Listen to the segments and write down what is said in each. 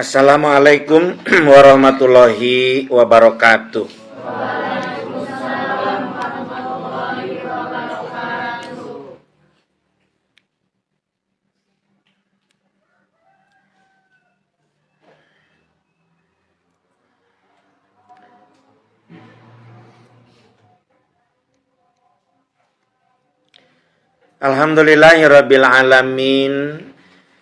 Assalamualaikum warahmatullahi wabarakatuh. Waalaikumsalam warahmatullahi wabarakatuh. Alhamdulillahirabbil alamin.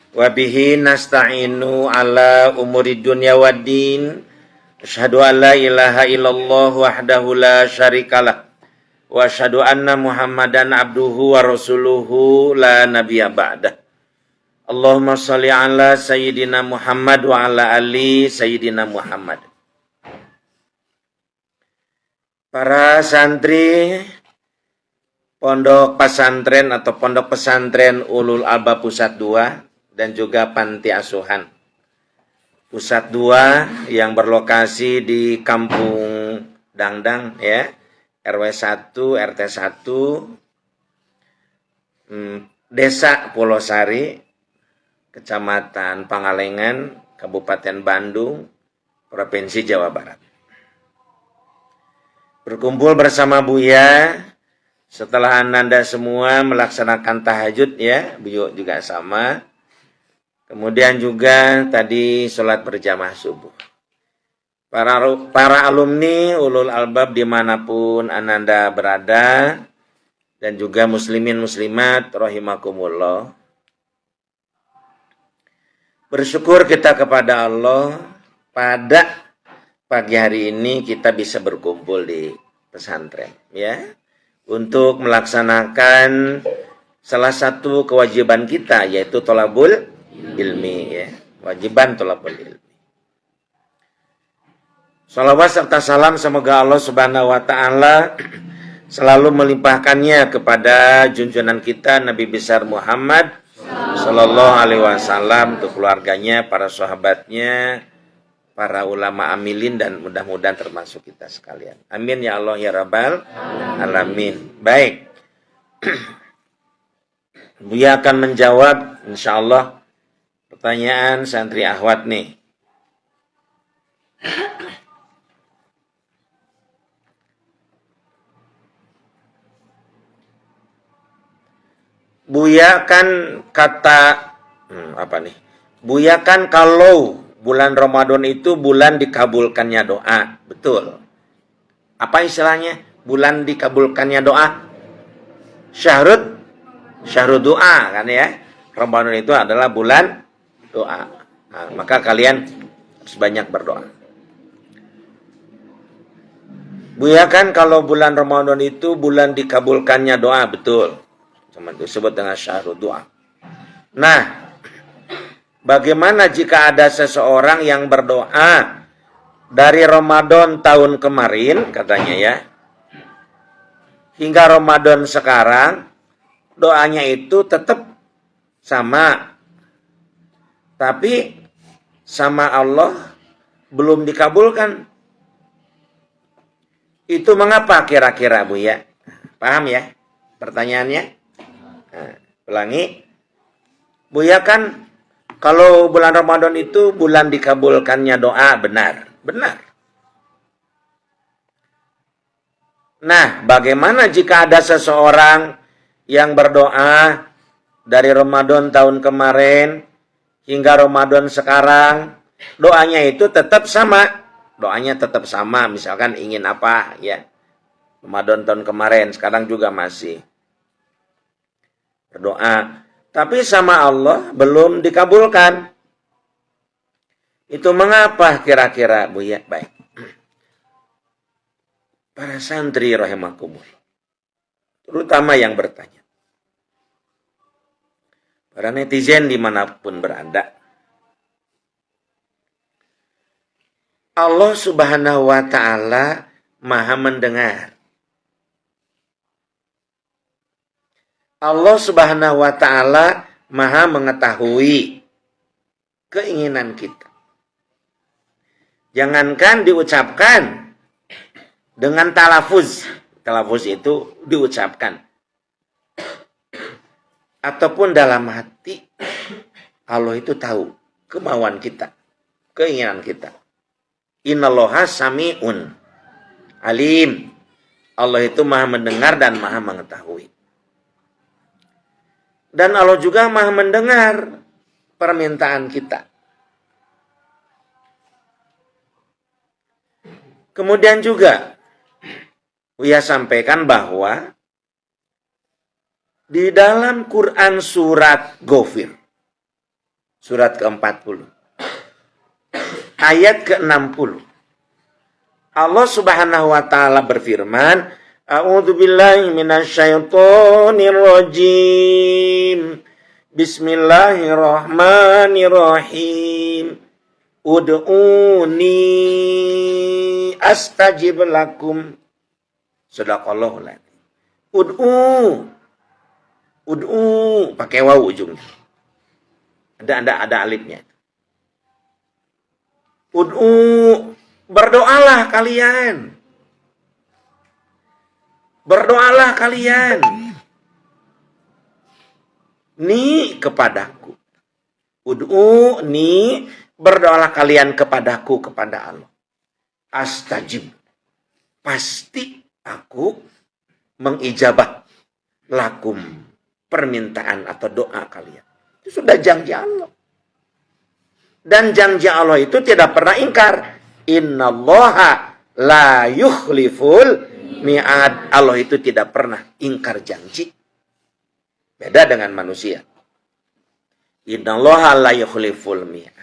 Wabihi nasta'inu ala umuri dunya waddin. Asyhadu an la ilaha illallah wahdahu la syarikalah. Wa asyhadu anna Muhammadan abduhu wa rasuluhu la nabiyya ba'dah. Allahumma shalli ala sayyidina Muhammad wa ala ali sayyidina Muhammad. Para santri Pondok Pesantren atau Pondok Pesantren Ulul Albab Pusat 2 dan juga Panti Asuhan Pusat 2 yang berlokasi di Kampung Dangdang ya, RW 1, RT 1, Desa Pulau Sari, Kecamatan Pangalengan, Kabupaten Bandung, Provinsi Jawa Barat. Berkumpul bersama Buya setelah Anda semua melaksanakan tahajud ya, Buya juga sama. Kemudian juga tadi sholat berjamaah subuh. Para alumni Ulul Albab dimanapun Anda berada, dan juga muslimin muslimat rahimakumullah. Bersyukur kita kepada Allah pada pagi hari ini kita bisa berkumpul di pesantren ya, untuk melaksanakan salah satu kewajiban kita, yaitu thalabul ilmi ya, wajiban thalabul ilmi. Salawat serta salam semoga Allah Subhanahu wa taala selalu melimpahkannya kepada junjungan kita Nabi besar Muhammad sallallahu alaihi wasallam, untuk keluarganya, para sahabatnya, para ulama amilin, dan mudah-mudahan termasuk kita sekalian. Amin ya Allah ya Rabbal alamin. Baik. Buya akan menjawab insyaallah pertanyaan santri akhwat nih. Buya kan Buya kan kalau bulan Ramadan itu bulan dikabulkannya doa, betul. Apa istilahnya? Bulan dikabulkannya doa. Syahrul doa kan ya. Ramadan itu adalah bulan doa. Nah, maka kalian harus banyak berdoa. Buya kan kalau bulan Ramadan itu bulan dikabulkannya doa, betul. Sama disebut dengan syahrul doa. Nah, bagaimana jika ada seseorang yang berdoa dari Ramadan tahun kemarin, katanya ya, hingga Ramadan sekarang, doanya itu tetap sama, tapi sama Allah belum dikabulkan. Itu mengapa kira-kira Buya? Paham ya pertanyaannya? Nah, ulangi. Buya kan kalau bulan Ramadan itu bulan dikabulkannya doa, benar. Nah, bagaimana jika ada seseorang yang berdoa dari Ramadan tahun kemarin hingga Ramadan sekarang, doanya itu tetap sama. Doanya tetap sama, misalkan ingin apa ya. Ramadan tahun kemarin, sekarang juga masih berdoa, tapi sama Allah belum dikabulkan. Itu mengapa kira-kira Buya? Baik. Para santri rahimakumullah, terutama yang bertanya, para netizen dimanapun berada, Allah Subhanahu wa ta'ala maha mendengar. Allah Subhanahu wa ta'ala maha mengetahui keinginan kita. Jangankan diucapkan dengan talafuz. Talafuz itu diucapkan. Ataupun dalam hati, Allah itu tahu kemauan kita, keinginan kita. Innallaha sami'un alim. Allah itu maha mendengar dan maha mengetahui. Dan Allah juga maha mendengar permintaan kita. Kemudian juga Buya sampaikan bahwa di dalam Quran surat Ghafir, surat ke-40, ayat ke-60, Allah Subhanahu wa taala berfirman, A'udzubillahi minasyaitonir rajim. Bismillahirrahmanirrahim. Ud'uni astajib lakum. Shadaqallahul adzim. Ud'u pakai waw ujungnya. Ada alifnya. Ud'u, berdoalah kalian. Berdoalah kalian. Ni kepadaku. Ud'u ni, berdoalah kalian kepadaku, kepada Allah. Astajib, pasti aku mengijabah lakum, permintaan atau doa kalian. Itu sudah janji Allah. Dan janji Allah itu tidak pernah ingkar. Innallaha la yukhliful mi'ad. Allah itu tidak pernah ingkar janji. Beda dengan manusia. Innallaha la yukhliful mi'ad.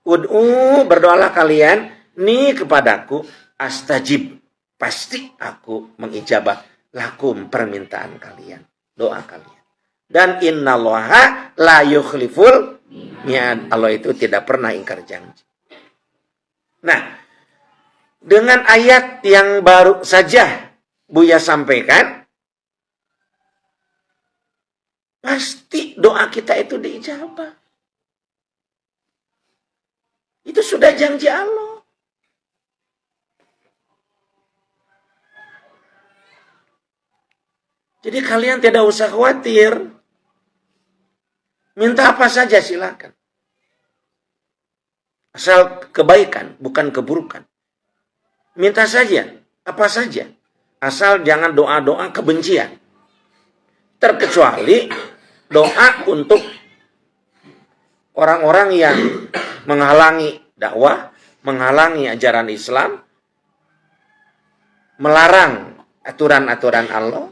Ud'u, berdoalah kalian, ni kepadaku, astajib, pasti aku mengijabah lakum, permintaan kalian, doa kalian. Dan innallaha la yukhliful mi'ad. Allah itu tidak pernah ingkar janji. Nah, dengan ayat yang baru saja Buya sampaikan, pasti doa kita itu diijabah. Itu sudah janji Allah. Jadi kalian tidak usah khawatir. Minta apa saja silakan. Asal kebaikan, bukan keburukan. Minta saja, apa saja. Asal jangan doa-doa kebencian. Terkecuali doa untuk orang-orang yang menghalangi dakwah, menghalangi ajaran Islam, melarang aturan-aturan Allah,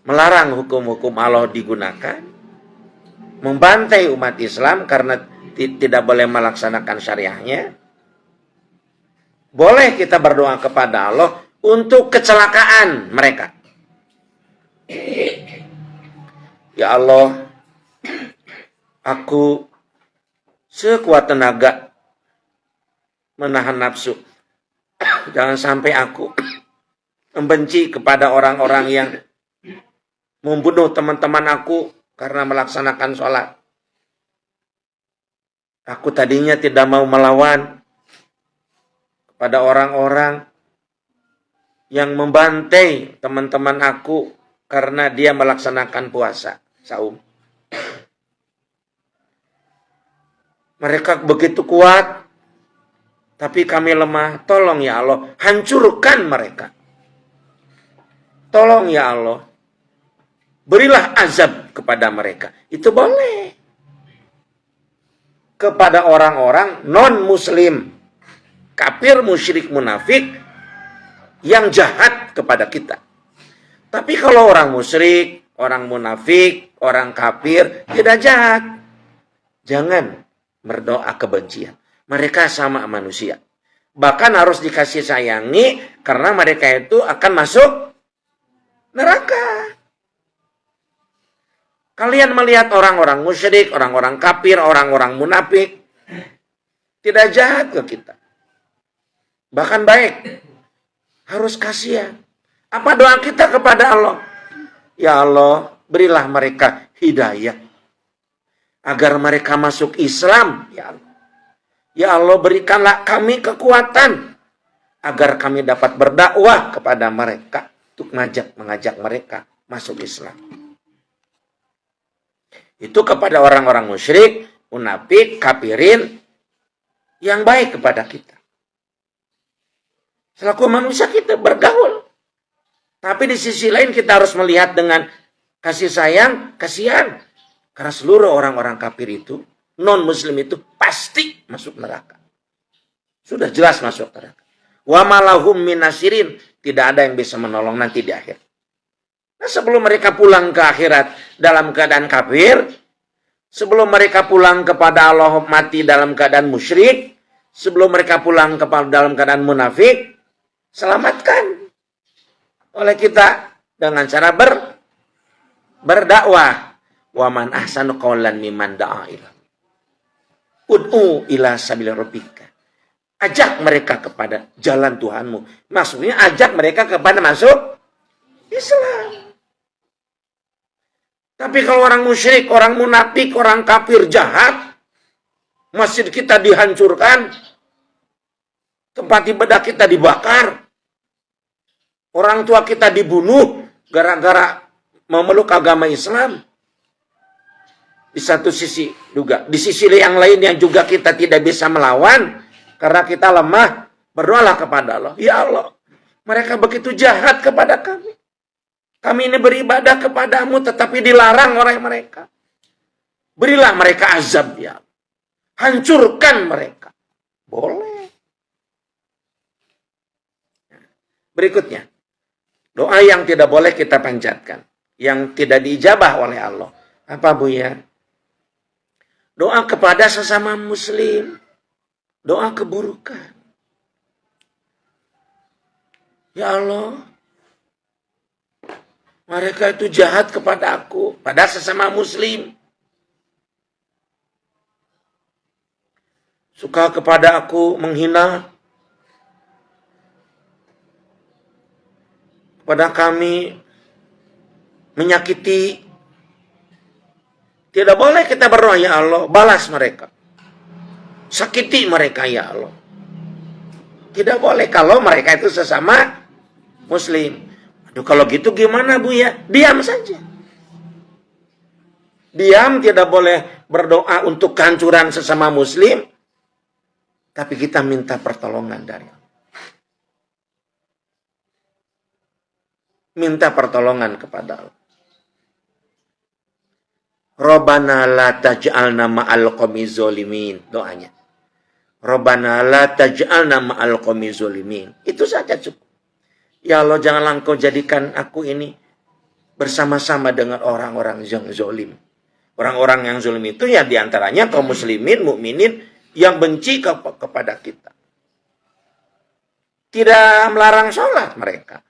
melarang hukum-hukum Allah digunakan, membantai umat Islam karena tidak boleh melaksanakan syariahnya. Boleh kita berdoa kepada Allah untuk kecelakaan mereka. Ya Allah, aku sekuat tenaga menahan nafsu. Jangan sampai aku membenci kepada orang-orang yang membunuh teman-teman aku karena melaksanakan sholat. Aku tadinya tidak mau melawan kepada orang-orang yang membantai teman-teman aku karena dia melaksanakan puasa, saum. Mereka begitu kuat, tapi kami lemah. Tolong ya Allah, hancurkan mereka. Tolong ya Allah, berilah azab kepada mereka. Itu boleh. Kepada orang-orang non-muslim, kafir, musyrik, munafik, yang jahat kepada kita. Tapi kalau orang musyrik, orang munafik, orang kafir, tidak jahat, jangan berdoa kebencian. Mereka sama manusia. Bahkan harus dikasih sayangi karena mereka itu akan masuk neraka. Kalian melihat orang-orang musyrik, orang-orang kafir, orang-orang munafik, tidak jahat ke kita. Bahkan baik. Harus kasihan. Apa doa kita kepada Allah? Ya Allah, berilah mereka hidayah agar mereka masuk Islam, ya Allah. Ya Allah, berikanlah kami kekuatan agar kami dapat berdakwah kepada mereka untuk mengajak mereka masuk Islam. Itu kepada orang-orang musyrik, munafik, kafirin yang baik kepada kita. Selaku manusia kita bergaul. Tapi di sisi lain kita harus melihat dengan kasih sayang, kasihan. Karena seluruh orang-orang kafir itu, non-muslim itu pasti masuk neraka. Sudah jelas masuk neraka. Wa malahum minasirin. Tidak ada yang bisa menolong nanti di akhir. Nah, sebelum mereka pulang ke akhirat dalam keadaan kafir, sebelum mereka pulang kepada Allah mati dalam keadaan musyrik, sebelum mereka pulang dalam keadaan munafik, selamatkan oleh kita dengan cara berdakwah. Wa man ahsanu qawlan mimman da'a ila. Ud'u ila sabil rabbika. Ajak mereka kepada jalan Tuhanmu. Maksudnya ajak mereka kepada masuk Islam. Tapi kalau orang musyrik, orang munafik, orang kafir jahat, masjid kita dihancurkan, tempat ibadah kita dibakar, orang tua kita dibunuh gara-gara memeluk agama Islam. Di satu sisi juga, di sisi yang lain yang juga kita tidak bisa melawan karena kita lemah, berdoalah kepada Allah. Ya Allah, mereka begitu jahat kepada kami. Kami ini beribadah kepadamu tetapi dilarang oleh mereka. Berilah mereka azab, ya Allah. Hancurkan mereka. Boleh. Berikutnya, doa yang tidak boleh kita panjatkan, yang tidak diijabah oleh Allah. Apa, Bu ya? Doa kepada sesama muslim. Doa keburukan. Ya Allah, mereka itu jahat kepada aku, pada sesama muslim. Suka kepada aku, menghina kepada kami, menyakiti. Tidak boleh kita berdoa, ya Allah, balas mereka. Sakiti mereka, ya Allah. Tidak boleh kalau mereka itu sesama muslim. Aduh, kalau gitu gimana, Bu ya? Diam saja. Diam, tidak boleh berdoa untuk kehancuran sesama muslim. Tapi kita minta pertolongan dari Allah. Minta pertolongan kepada Allah. Rabbana la taj'alna ma'al qawmi zolimin. Doanya. Rabbana la taj'alna ma'al qawmi zolimin. Itu saja cukup. Ya Allah, janganlah Engkau jadikan aku ini bersama-sama dengan orang-orang yang zolim. Orang-orang yang zolim itu ya diantaranya kaum muslimin, mukminin yang benci kepada kita. Tidak melarang sholat mereka.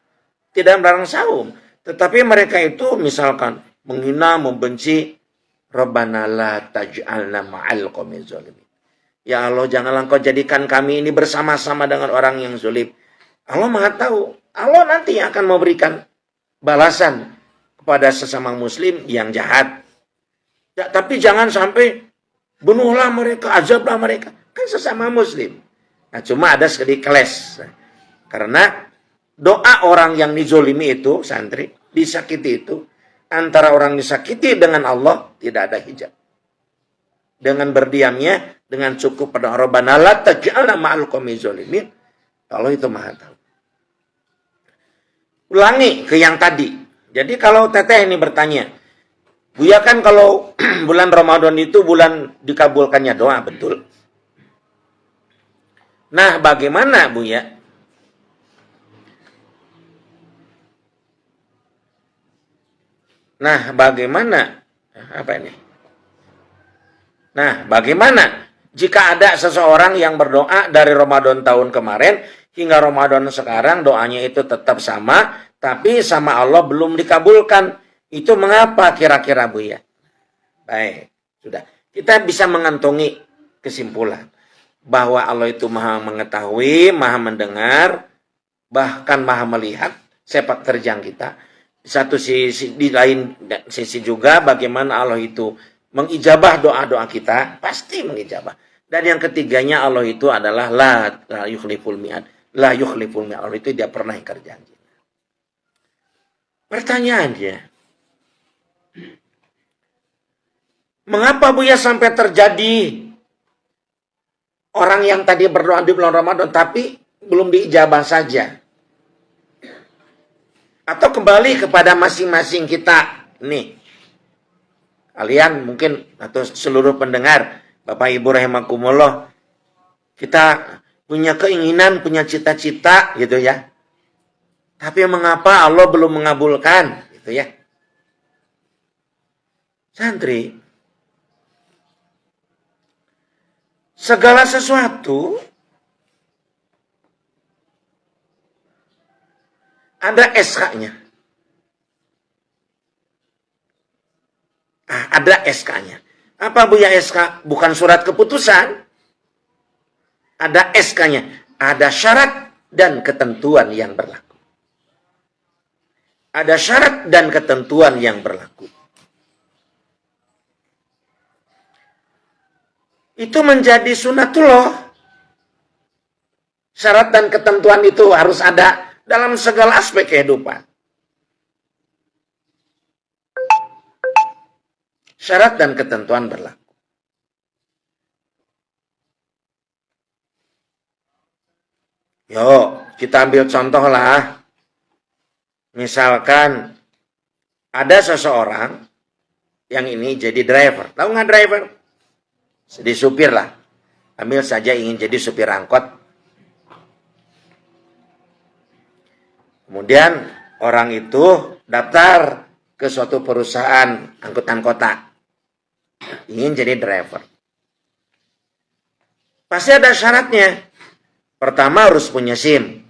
Tidak melarang saum. Tetapi mereka itu misalkan menghina, membenci. Rabbana la taj'alna ma'al qawmi zolimin. Ya Allah, janganlah Engkau jadikan kami ini bersama-sama dengan orang yang zolim. Allah Maha tahu. Allah nanti akan memberikan balasan kepada sesama muslim yang jahat. Ya, tapi jangan sampai bunuhlah mereka, azablah mereka. Kan sesama muslim. Nah, cuma ada sedikit keles. Karena doa orang yang dizolimi itu, santri, disakiti itu, antara orang disakiti dengan Allah, tidak ada hijab. Dengan berdiamnya, dengan cukup pada Rabbana la taj'alna ma'al qawmi zolimin, Allah itu Maha tahu. Ulangi ke yang tadi. Jadi kalau teteh ini bertanya, Buya kan kalau bulan Ramadan itu bulan dikabulkannya doa, betul? Nah, bagaimana Buya? Nah, bagaimana? Apa ini? Nah, bagaimana jika ada seseorang yang berdoa dari Ramadan tahun kemarin hingga Ramadan sekarang doanya itu tetap sama, tapi sama Allah belum dikabulkan. Itu mengapa kira-kira, Bu ya? Baik, sudah. Kita bisa mengantongi kesimpulan bahwa Allah itu Maha mengetahui, Maha mendengar, bahkan Maha melihat sepak terjang kita. Di satu sisi, di lain sisi juga bagaimana Allah itu mengijabah doa-doa kita, pasti mengijabah. Dan yang ketiganya Allah itu adalah la yukhliful mi'ad. La yukhliful mi'ad. Allah itu dia pernah ingkar janji. Pertanyaannya, mengapa Buya sampai terjadi orang yang tadi berdoa di bulan Ramadan tapi belum diijabah saja. Atau kembali kepada masing-masing kita. Nih, kalian mungkin atau seluruh pendengar, Bapak Ibu rahimakumullah, kita punya keinginan, punya cita-cita gitu ya. Tapi mengapa Allah belum mengabulkan gitu ya. Santri, segala sesuatu ada SK-nya. Ada SK-nya. Apa Bu ya SK? Bukan surat keputusan. Ada SK-nya. Ada syarat dan ketentuan yang berlaku. Ada syarat dan ketentuan yang berlaku. Itu menjadi sunatullah. Syarat dan ketentuan itu harus ada dalam segala aspek kehidupan. Syarat dan ketentuan berlaku. Yuk, kita ambil contoh lah. Misalkan ada seseorang yang ini jadi driver. Tahu nggak driver? Jadi supir lah. Ambil saja ingin jadi supir angkot. Kemudian orang itu daftar ke suatu perusahaan angkutan kota. Ingin jadi driver. Pasti ada syaratnya. Pertama harus punya SIM.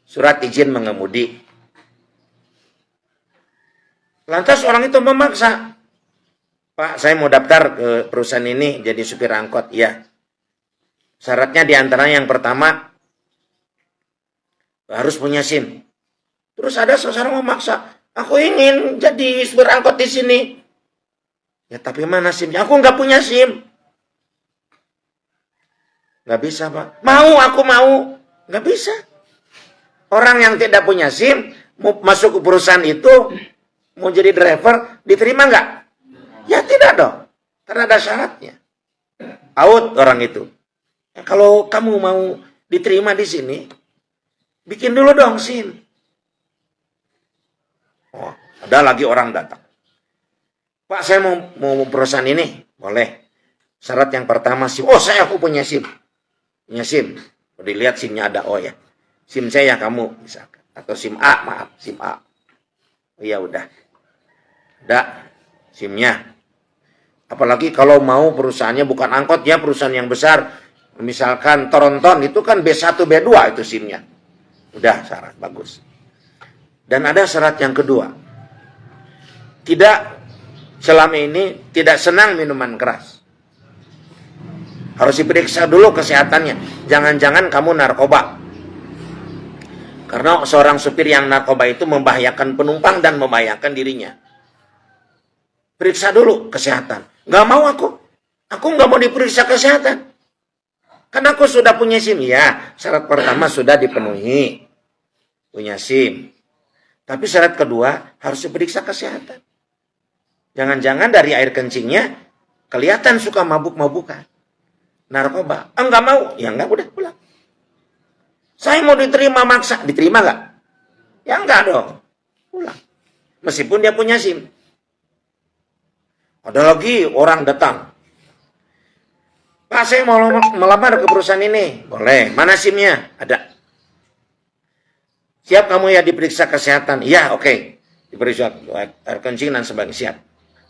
Surat izin mengemudi. Lantas orang itu memaksa. Pak, saya mau daftar ke perusahaan ini jadi supir angkot. Ya. Syaratnya diantara yang pertama harus punya SIM. Terus ada seseorang memaksa. Aku ingin jadi supir angkot di sini. Ya tapi mana SIM-nya? Aku nggak punya SIM. Nggak bisa Pak. Mau, aku mau. Nggak bisa. Orang yang tidak punya SIM, mau masuk ke perusahaan itu, mau jadi driver, diterima nggak? Ya tidak dong. Karena ada syaratnya. Out orang itu. Ya, kalau kamu mau diterima di sini, bikin dulu dong SIM. Oh, ada lagi orang datang. Pak, saya mau perusahaan ini. Boleh. Syarat yang pertama SIM. Oh, aku punya SIM. Punya SIM. Dilihat SIM-nya ada. Oh ya. SIM saya kamu misalkan. Atau SIM A, maaf. SIM A. Oh ya udah. Ada SIM-nya. Apalagi kalau mau perusahaannya bukan angkot ya, perusahaan yang besar. Misalkan Tronton itu kan B1, B2 itu SIM-nya. Udah syarat, bagus. Dan ada syarat yang kedua. Tidak, selama ini tidak senang minuman keras. Harus diperiksa dulu kesehatannya. Jangan-jangan kamu narkoba. Karena seorang supir yang narkoba itu membahayakan penumpang dan membahayakan dirinya. Periksa dulu kesehatan. Nggak mau aku. Aku nggak mau diperiksa kesehatan. Karena aku sudah punya SIM. Ya, syarat pertama sudah dipenuhi. Punya SIM. Tapi syarat kedua harus diperiksa kesehatan. Jangan-jangan dari air kencingnya kelihatan suka mabuk-mabukan. Narkoba. Enggak mau. Ya enggak, udah pulang. Saya mau diterima maksa. Diterima enggak? Ya enggak dong. Pulang. Meskipun dia punya SIM. Ada lagi orang datang. Pak, saya mau melamar ke perusahaan ini. Boleh. Mana SIM-nya? Ada. Siap kamu ya diperiksa kesehatan? Iya, oke. Diperiksa air kencing dan sebagainya. Siap.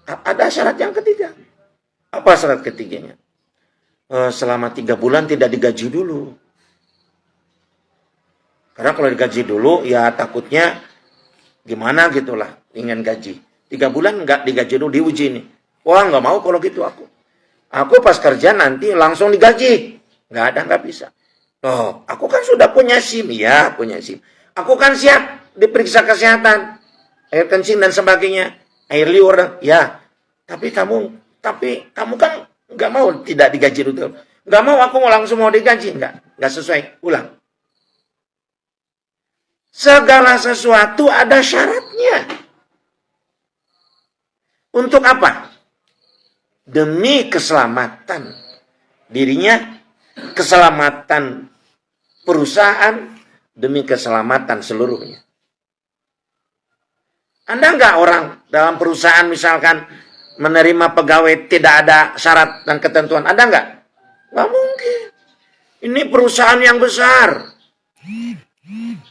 Ada syarat yang ketiga. Apa syarat ketiganya? Selama 3 bulan tidak digaji dulu. Karena kalau digaji dulu, ya takutnya gimana gitulah. Ingin gaji. 3 bulan nggak digaji dulu, diuji nih. Wah, nggak mau kalau gitu aku. Aku pas kerja nanti langsung digaji. Nggak ada, nggak bisa. Oh, aku kan sudah punya SIM. Ya, punya SIM. Aku kan siap diperiksa kesehatan, air kencing dan sebagainya, air liur, ya. Tapi kamu kan nggak mau tidak digaji dulu. Nggak mau, aku mau langsung mau digaji, nggak sesuai. Ulang. Segala sesuatu ada syaratnya. Untuk apa? Demi keselamatan dirinya keselamatan perusahaan demi keselamatan seluruhnya. Ada nggak orang dalam perusahaan misalkan menerima pegawai tidak ada syarat dan ketentuan? Ada nggak? Nggak mungkin. Ini perusahaan yang besar.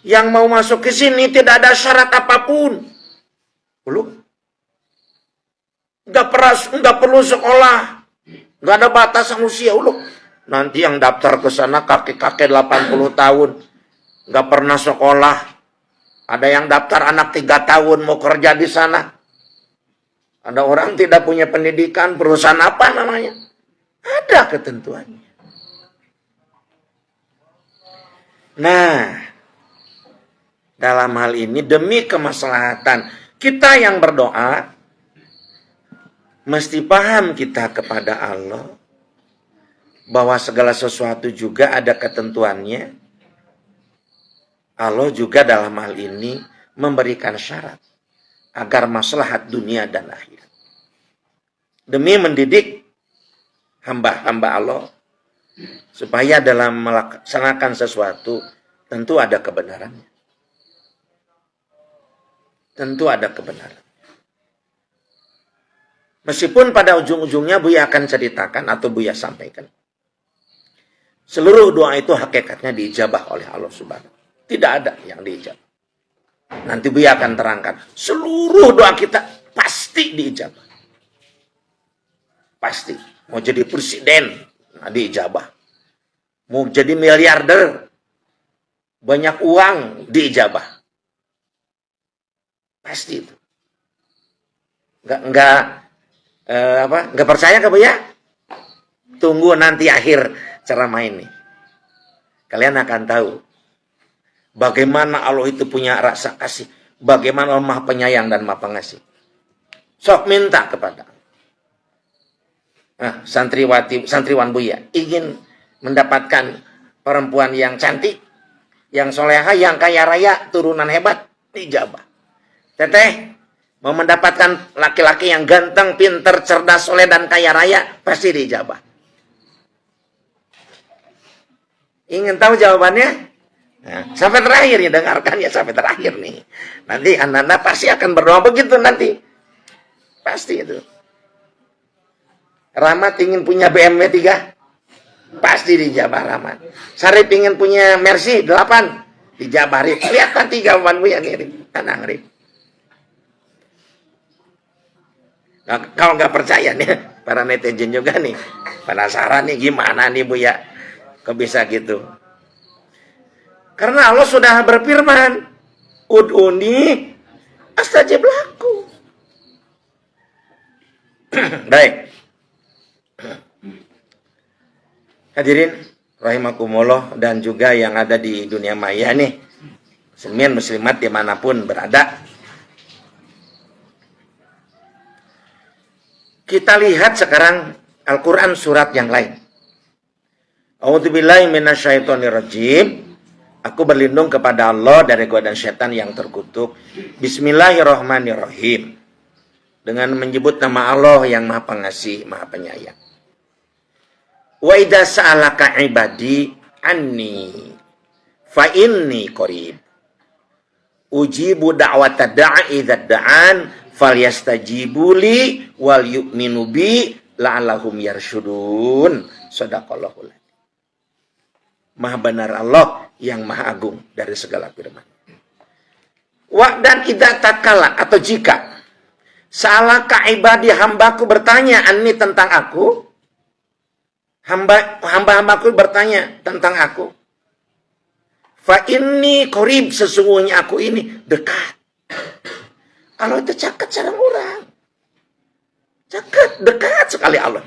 Yang mau masuk ke sini tidak ada syarat apapun. Belum. Nggak perlu sekolah. Nggak ada batasan usia. Nanti yang daftar ke sana kakek-kakek 80 tahun. Nggak pernah sekolah. Ada yang daftar anak 3 tahun mau kerja di sana. Ada orang tidak punya pendidikan, perusahaan apa namanya? Ada ketentuannya. Nah, dalam hal ini demi kemaslahatan kita yang berdoa, mesti paham kita kepada Allah bahwa segala sesuatu juga ada ketentuannya. Allah juga dalam hal ini memberikan syarat agar maslahat dunia dan akhirat. Demi mendidik hamba-hamba Allah supaya dalam melaksanakan sesuatu tentu ada kebenarannya. Tentu ada kebenaran. Meskipun pada ujung-ujungnya Buya akan ceritakan atau Buya sampaikan. Seluruh doa itu hakikatnya diijabah oleh Allah Subhanahu. Tidak ada yang diijabah. Nanti Buya akan terangkan. Seluruh doa kita pasti diijabah. Pasti. Mau jadi presiden, diijabah. Mau jadi miliarder, banyak uang, diijabah. Pasti itu. Nggak percaya ke Buya? Tunggu nanti akhir ceramah ini. Kalian akan tahu bagaimana Allah itu punya rasa kasih. Bagaimana Allah maha penyayang dan maha pengasih. Sok minta kepada santriwan Buya. Ingin mendapatkan perempuan yang cantik, yang soleha, yang kaya raya, turunan hebat, dijabah. Teteh, mau mendapatkan laki-laki yang ganteng, pinter, cerdas, soleh, dan kaya raya, pasti dijabah. Ingin tahu jawabannya? Nah, sampai terakhir ya, dengarkan ya sampai terakhir nih. Nanti anak-anak pasti akan berdoa begitu nanti. Pasti itu. Rahmat ingin punya BMW 3. Pasti dijabah Rahmat. Sarip ingin punya Mercy 8. Dijabah Rip. Lihat nanti jawaban Buya nih Rip. Tenang Rip. Nah, kalau nggak percaya nih, para netizen juga nih. Penasaran nih gimana nih Buya. Kok bisa gitu? Karena Allah sudah berfirman, ud'uni astajib lakum. Baik. Hadirin rahimakumullah dan juga yang ada di dunia maya nih, muslimin muslimat dimanapun berada. Kita lihat sekarang Al-Quran surat yang lain. A'udzubillahi minasyaitonirrajim. Aku berlindung kepada Allah dari godaan setan yang terkutuk. Bismillahirrahmanirrahim. Dengan menyebut nama Allah yang maha pengasih, maha penyayang. Wa idza sa'alaka ibadi anni fa inni qarib. Ujibu da'wata da'i idza da'an falyastajibu li wal yu'minu bi la'allahum yarsyudun. Shadaqallahul. Maha benar Allah yang maha agung dari segala firman. Wa dan idza takala atau jika salaka ibadi hambaku bertanya anni tentang aku, hamba-hambaku bertanya tentang aku. Fa inni qarib, sesungguhnya aku ini dekat. Allah itu caket sareng orang. Caket, dekat sekali Allah.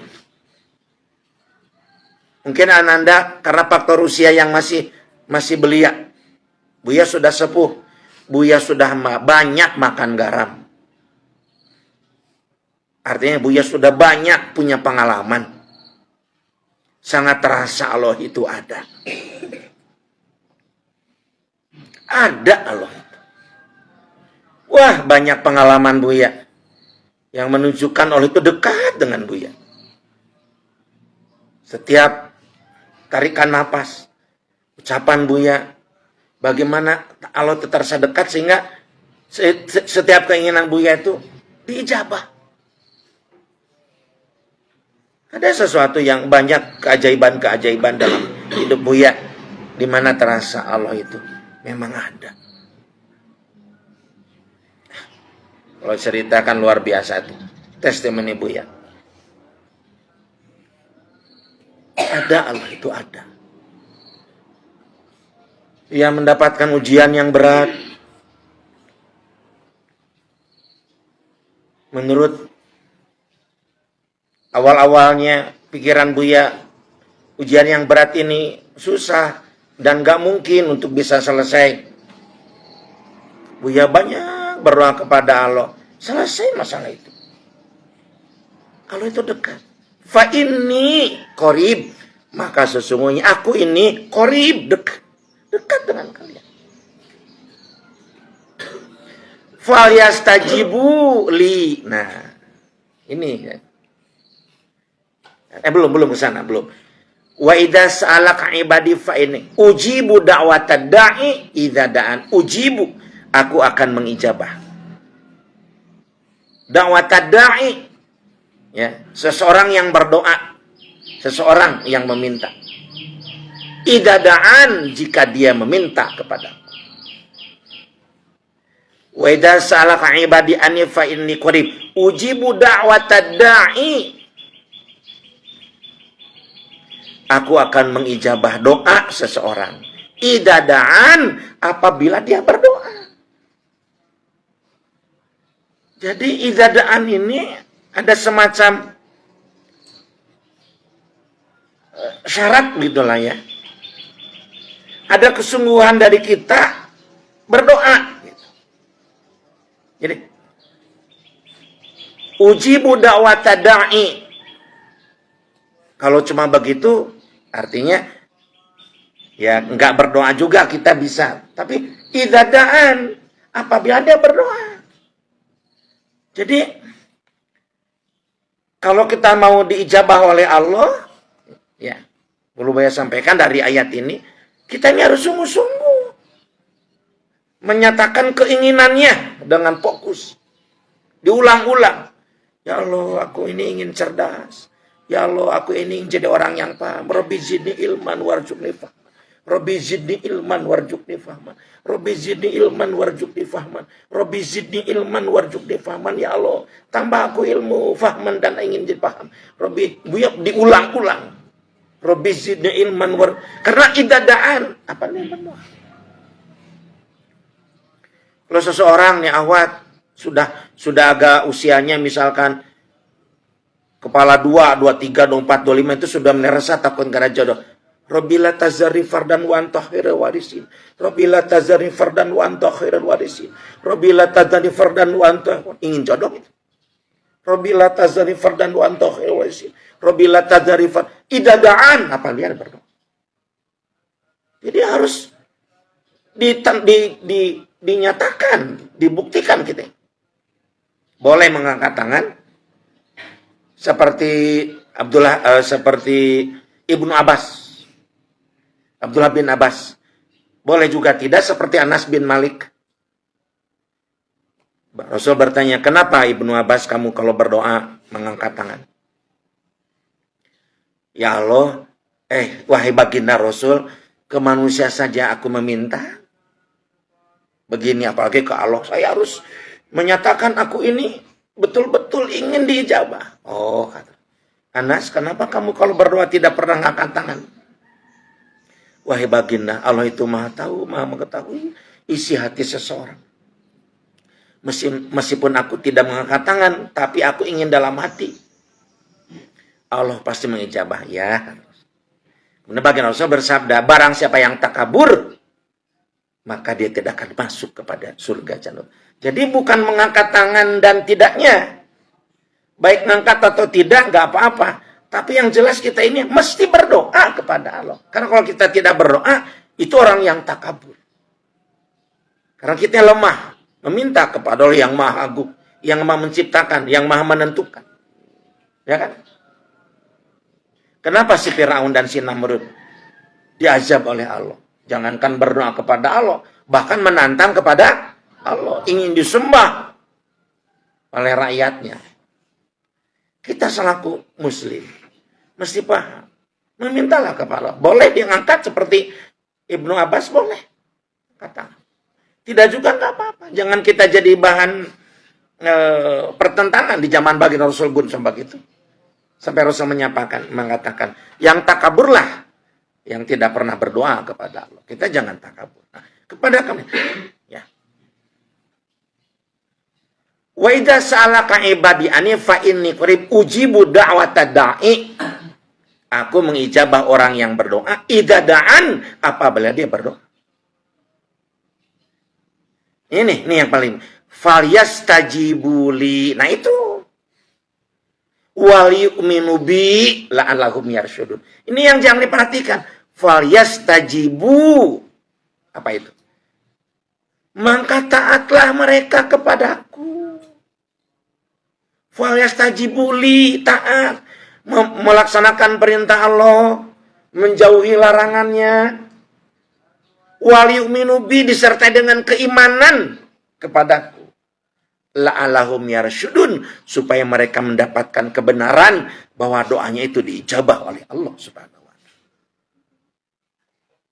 Mungkin Ananda karena faktor usia yang masih belia. Buya sudah sepuh. Buya sudah banyak makan garam. Artinya Buya sudah banyak punya pengalaman. Sangat terasa Allah itu ada. Ada Allah itu. Wah, banyak pengalaman Buya yang menunjukkan Allah itu dekat dengan Buya. Setiap tarikan napas, ucapan Buya, bagaimana Allah itu terasa dekat sehingga setiap keinginan Buya itu diijabah. Ada sesuatu yang banyak keajaiban-keajaiban dalam hidup Buya, di mana terasa Allah itu memang ada. Kalau ceritakan luar biasa itu testimoni Buya. Ada, Allah itu ada. Ia mendapatkan ujian yang berat. Menurut awal-awalnya pikiran Buya, ujian yang berat ini susah dan gak mungkin untuk bisa selesai. Buya banyak berdoa kepada Allah, selesai masalah itu. Allah itu dekat. Fa inni qarib, maka sesungguhnya aku ini qarib, dekat dengan kalian. Fa yastajibu li. Nah, ini ya. Belum ke sana, belum. Wa idza sa'alaka ibadi fa inni ujibu da'watad da'i idza da'an. Ujibu, aku akan mengijabah. Da'watad da'i, ya, seseorang yang berdoa, seseorang yang meminta. Idza da'an, jika dia meminta kepadaku. Wa idza sa'alaka ibadi anni fa inni qarib ujibu da'watad da'i. Aku akan mengijabah doa seseorang. Idadaan, apabila dia berdoa. Jadi idadaan ini ada semacam syarat gitu lah ya. Ada kesungguhan dari kita berdoa. Gitu. Jadi ujibu da'wata da'i. Kalau cuma begitu, artinya ya enggak berdoa juga kita bisa. Tapi idadaan, apabila dia berdoa. Jadi kalau kita mau diijabah oleh Allah, ya perlu saya sampaikan dari ayat ini, kita ini harus sungguh-sungguh menyatakan keinginannya dengan fokus, diulang-ulang. Ya Allah, aku ini ingin cerdas. Ya Allah, aku ini ingin jadi orang yang paham. Rabbi zidni ilman warzuqni fahman. Rabbi zidni ilman warzuqni fahman. Rabbi zidni ilman warzuqni fahman. Rabbi zidni ilman warzuqni fahman. Ya Allah, tambah aku ilmu, fahman, dan ingin jadi paham. Rabbi, diulang-ulang. Rabbi zidni ilman karena idadaan. Apa nih berdoa? Kalau seseorang nih awat sudah agak usianya misalkan kepala 2, 23, 24, 25 itu sudah merasa takut karena jodoh. Robbila tazari fardan wa anta khairul warisin. Robbila tazari fardan wa anta khairul warisin. Robbila tazari fardan wa anta ingin jodoh itu. Robbila tazari fardan wa anta khairul warisin. Robbila tazari fardan idadaan, apa dia berdoa. Jadi harus dinyatakan, dibuktikan kita. Boleh mengangkat tangan seperti seperti Ibnu Abbas, Abdullah bin Abbas. Boleh juga tidak seperti Anas bin Malik. Rasul bertanya, kenapa Ibnu Abbas kamu kalau berdoa mengangkat tangan? Ya Allah, wahai baginda Rasul, ke manusia saja aku meminta. Begini apalagi ke Allah, saya harus menyatakan aku ini betul-betul ingin diijabah. Oh, kata Anas, kenapa kamu kalau berdoa tidak pernah ngangkat tangan? Wahai baginda, Allah itu maha tahu, maha mengetahui isi hati seseorang. Meskipun aku tidak mengangkat tangan, tapi aku ingin dalam hati. Allah pasti mengijabah. Ya. Kemudian baginda Rasul bersabda, barang siapa yang takabur, maka dia tidak akan masuk kepada surga jannah. Jadi bukan mengangkat tangan dan tidaknya. Baik ngangkat atau tidak, nggak apa-apa. Tapi yang jelas kita ini mesti berdoa kepada Allah. Karena kalau kita tidak berdoa, itu orang yang takabur. Karena kita lemah. Meminta kepada Allah yang maha agung. Yang maha menciptakan, yang maha menentukan. Ya kan? Kenapa si Firaun dan si Namrud diazab oleh Allah. Jangankan berdoa kepada Allah, bahkan menantang kepada Allah, ingin disembah oleh rakyatnya. Kita selaku muslim mesti paham, memintalah kepada Allah. Boleh dia ngangkat seperti Ibnu Abbas, boleh. Kata, tidak juga nggak apa-apa. Jangan kita jadi bahan pertentangan di zaman baginda Rasul pun sampai gitu. Sampai Rasul mengatakan, yang takaburlah yang tidak pernah berdoa kepada Allah. Kita jangan takabur. Nah, kepada kami, ya. Wa idza sa'alaka ibadi ani fa inni qarib ujibu da'wata da'i. Aku mengijabah orang yang berdoa idza da'an, apabila dia berdoa. Ini yang paling falyastajibuli. Nah itu wal yu'minu bi la'allahum yarsyudun. Ini yang jangan diperhatikan. Falyastajibu. Apa itu? Maka taatlah mereka kepadaku. Falyastajibuli, taat, melaksanakan perintah Allah, menjauhi larangannya. Wal yu'minu bi, disertai dengan keimanan kepadaku. La'allahum yarsyudun, supaya mereka mendapatkan kebenaran bahwa doanya itu diijabah oleh Allah Subhanahu wa ta'ala.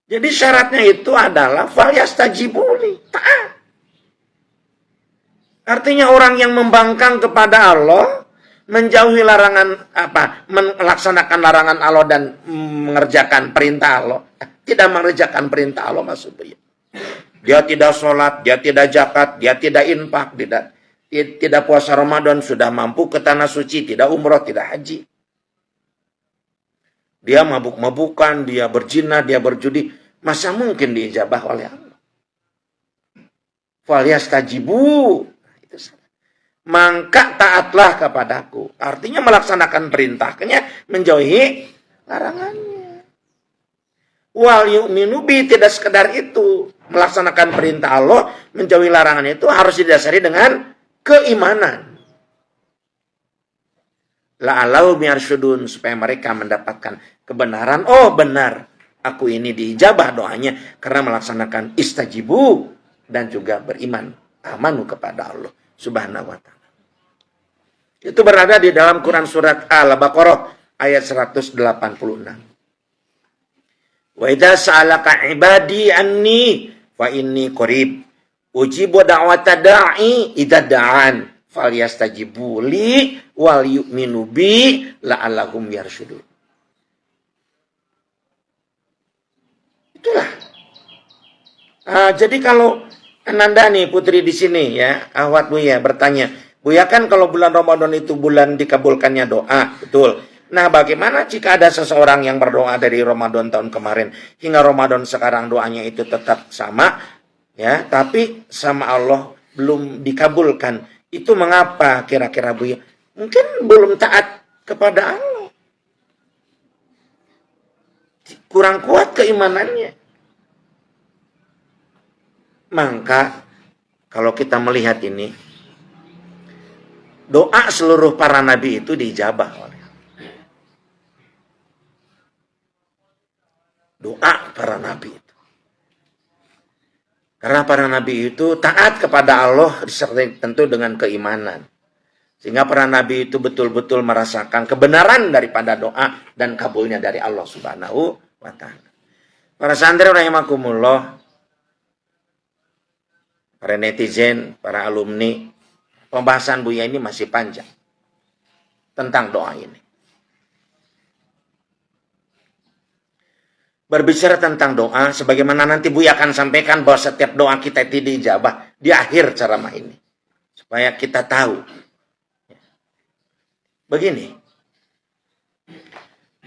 Jadi syaratnya itu adalah falyastajibuli, taat. Artinya orang yang membangkang kepada Allah, menjauhi larangan melaksanakan larangan Allah dan mengerjakan perintah Allah, tidak mengerjakan perintah Allah maksudnya. Dia tidak sholat, dia tidak zakat, dia tidak infak, tidak puasa Ramadan, sudah mampu ke tanah suci, tidak umroh, tidak haji. Dia mabuk-mabukan, dia berzina, dia berjudi. Masa mungkin diijabah oleh Allah? Falyastajibu. Itu salah. Maka taatlah kepadaku. Artinya melaksanakan perintahnya, menjauhi larangannya. Wal yu'minu bi, tidak sekedar itu. Melaksanakan perintah Allah, menjauhi larangan itu harus didasari dengan keimanan. La'allahum yarsyudun, supaya mereka mendapatkan kebenaran. Oh benar, aku ini diijabah doanya karena melaksanakan istajibu dan juga beriman, amanu kepada Allah Subhanahu wa ta'ala. Itu berada di dalam Quran surat Al-Baqarah ayat 186. Wa idza sa'alaka ibadi anni fa inni qarib ujibu da'wata da'i idza da'an falyastajibu li wal yu'minu bi la'allahum yarsyudun. Itulah. Jadi kalau Ananda nih putri di sini ya, Ahwat Buya bertanya, Buya kan kalau bulan Ramadan itu bulan dikabulkannya doa, betul. Nah, bagaimana jika ada seseorang yang berdoa dari Ramadan tahun kemarin hingga Ramadan sekarang doanya itu tetap sama, ya, tapi sama Allah belum dikabulkan? Itu mengapa kira-kira Buya? Mungkin belum taat kepada Allah. Kurang kuat keimanannya. Maka kalau kita melihat ini, doa seluruh para nabi itu diijabah oleh Allah. Doa para nabi itu. Karena para nabi itu taat kepada Allah disertai tentu dengan keimanan. Sehingga para nabi itu betul-betul merasakan kebenaran daripada doa dan kabulnya dari Allah Subhanahu wa ta'ala. Para santri rahimakumullah, para netizen, para alumni, pembahasan Buya ini masih panjang tentang doa ini. Berbicara tentang doa, sebagaimana nanti Buya akan sampaikan bahwa setiap doa kita itu diijabah di akhir ceramah ini. Supaya kita tahu. Begini,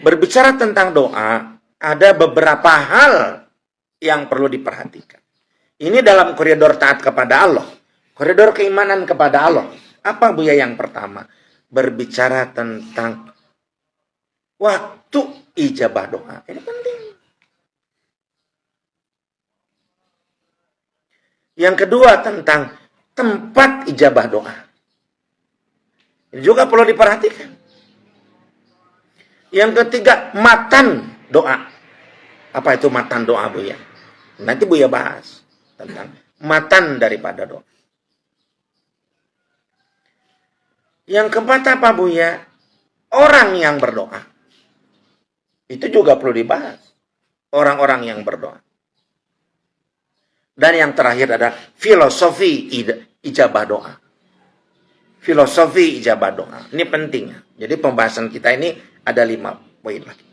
berbicara tentang doa, ada beberapa hal yang perlu diperhatikan. Ini dalam koridor taat kepada Allah. Koridor keimanan kepada Allah. Apa Buya yang pertama? Berbicara tentang waktu ijabah doa. Ini penting. Yang kedua tentang tempat ijabah doa. Ini juga perlu diperhatikan. Yang ketiga, matan doa. Apa itu matan doa, Buya? Nanti Buya bahas tentang matan daripada doa. Yang keempat apa, Buya? Orang yang berdoa. Itu juga perlu dibahas. Orang-orang yang berdoa. Dan yang terakhir adalah filosofi ijabah doa. Filosofi ijabah doa. Ini penting. Jadi pembahasan kita ini ada 5 poin lagi.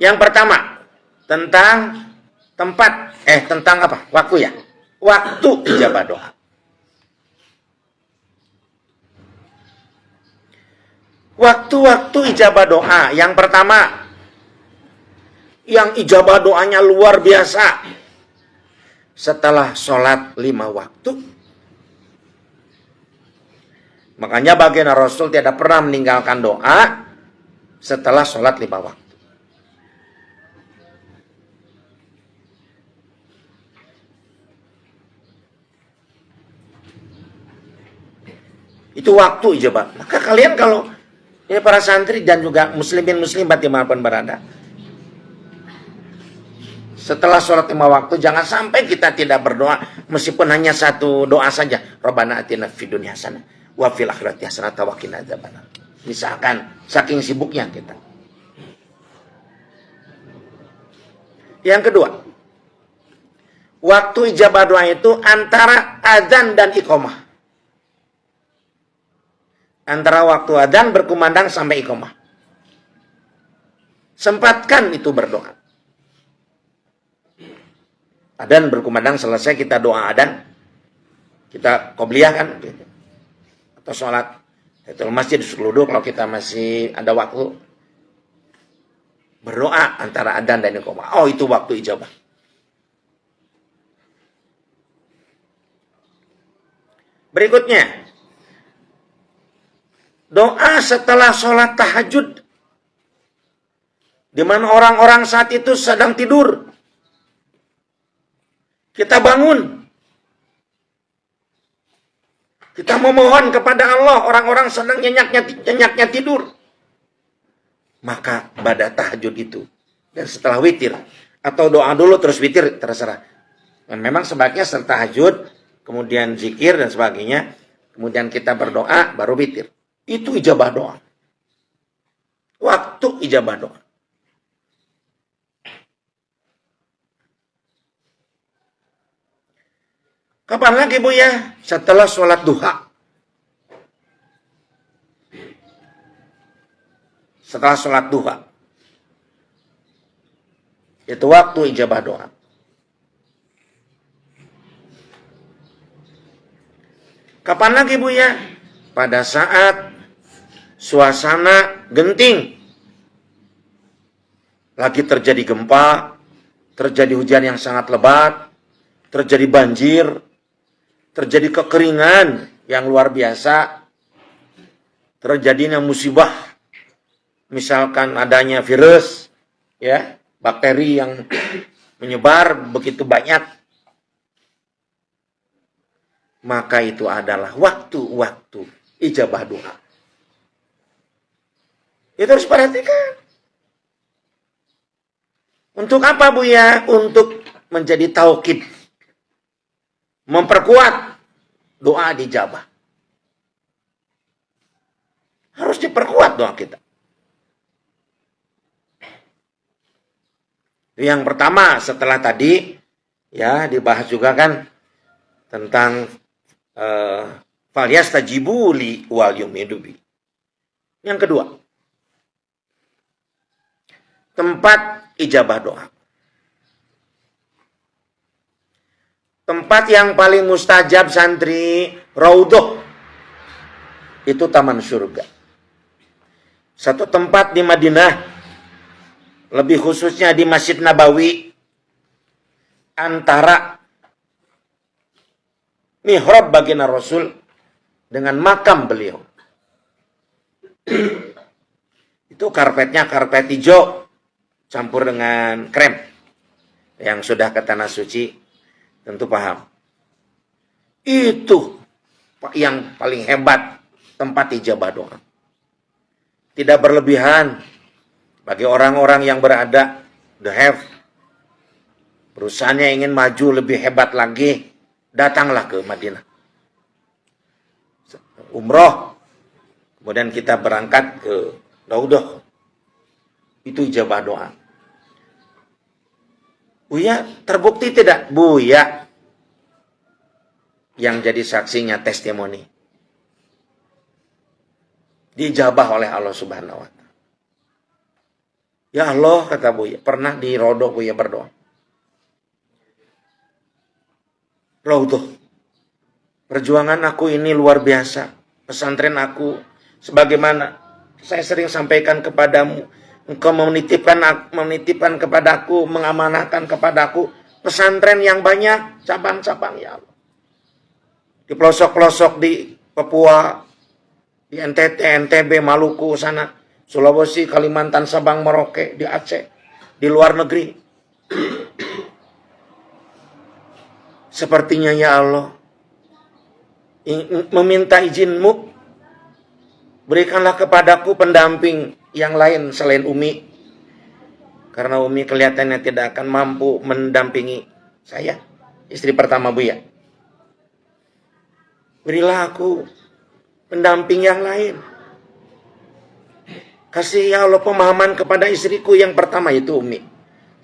Yang pertama, tentang tempat, tentang apa? Waktu ya? Waktu ijabah doa. Waktu-waktu ijabah doa. Yang pertama, yang ijabah doanya luar biasa. Setelah sholat 5 waktu. Makanya baginda Rasul tidak pernah meninggalkan doa setelah sholat 5 waktu. Itu waktu ijabah. Maka kalian kalau ini para santri dan juga muslimin muslimat dimanapun berada, setelah sholat 5 waktu jangan sampai kita tidak berdoa meskipun hanya satu doa saja. Rabbana atina fid dunya hasanah wa fil akhirati hasanah wa qina adzabannar. Misalkan saking sibuknya kita. Yang kedua, waktu ijabah doa itu antara azan dan iqamah. Antara waktu adzan berkumandang sampai iqamah. Sempatkan itu berdoa. Adzan berkumandang selesai kita doa adzan. Kita qobliyah kan gitu. Atau sholat tahiyatul masjid dulu kalau kita masih ada waktu. Berdoa antara adzan dan iqamah. Oh, itu waktu ijabah. Berikutnya, doa setelah sholat tahajud. Di mana orang-orang saat itu sedang tidur. Kita bangun. Kita memohon kepada Allah. Orang-orang sedang nyenyaknya tidur. Maka pada tahajud itu. Dan setelah witir. Atau doa dulu terus witir. Terserah. Dan memang sebaiknya setelah tahajud. Kemudian zikir dan sebagainya. Kemudian kita berdoa baru witir. Itu ijabah doa. Waktu ijabah doa. Kapan lagi, Buya? Setelah sholat duha. Setelah sholat duha. Itu waktu ijabah doa. Kapan lagi, Buya? Pada saat suasana genting. Lagi terjadi gempa, terjadi hujan yang sangat lebat, terjadi banjir, terjadi kekeringan yang luar biasa, terjadinya musibah, misalkan adanya virus, ya, bakteri yang menyebar begitu banyak, maka itu adalah waktu-waktu ijabah doa. Itu harus perhatikan. Untuk apa, Buya? Untuk menjadi taukid. Memperkuat doa dijabah. Harus diperkuat doa kita. Yang pertama setelah tadi ya dibahas juga kan tentang falyastajibu li wal yu'minu bi. Yang kedua, tempat ijabah doa. Tempat yang paling mustajab santri, raudhah. Itu taman surga. Satu tempat di Madinah, lebih khususnya di Masjid Nabawi, antara mihrab baginda Rasul dengan makam beliau. Itu karpetnya karpet hijau campur dengan krem. Yang sudah ke tanah suci tentu paham. Itu yang paling hebat tempat ijabah doa. Tidak berlebihan bagi orang-orang yang berada, the have, perusahaannya ingin maju lebih hebat lagi, datanglah ke Madinah. Umroh, kemudian kita berangkat ke Raudah. Itu ijabah doa. Buya, terbukti tidak? Buya yang jadi saksinya, testimoni. Dijabah oleh Allah Subhanahu wa Ta'ala. Ya Allah, kata Buya, pernah di Raudah Buya berdoa. Raudah, perjuangan aku ini luar biasa. Pesantren aku, sebagaimana saya sering sampaikan kepadamu, engkau menitipkan kepadaku, mengamanahkan kepadaku pesantren yang banyak, cabang-cabang, ya Allah. Di pelosok-pelosok di Papua, di NTT, NTB, Maluku, sana, Sulawesi, Kalimantan, Sabang, Merauke, di Aceh, di luar negeri. Sepertinya ya Allah, meminta izinmu, berikanlah kepadaku pendamping yang lain selain Umi. Karena Umi kelihatannya tidak akan mampu mendampingi saya, istri pertama Buya. Berilah aku pendamping yang lain. Kasih ya Allah pemahaman kepada istriku yang pertama, itu Umi,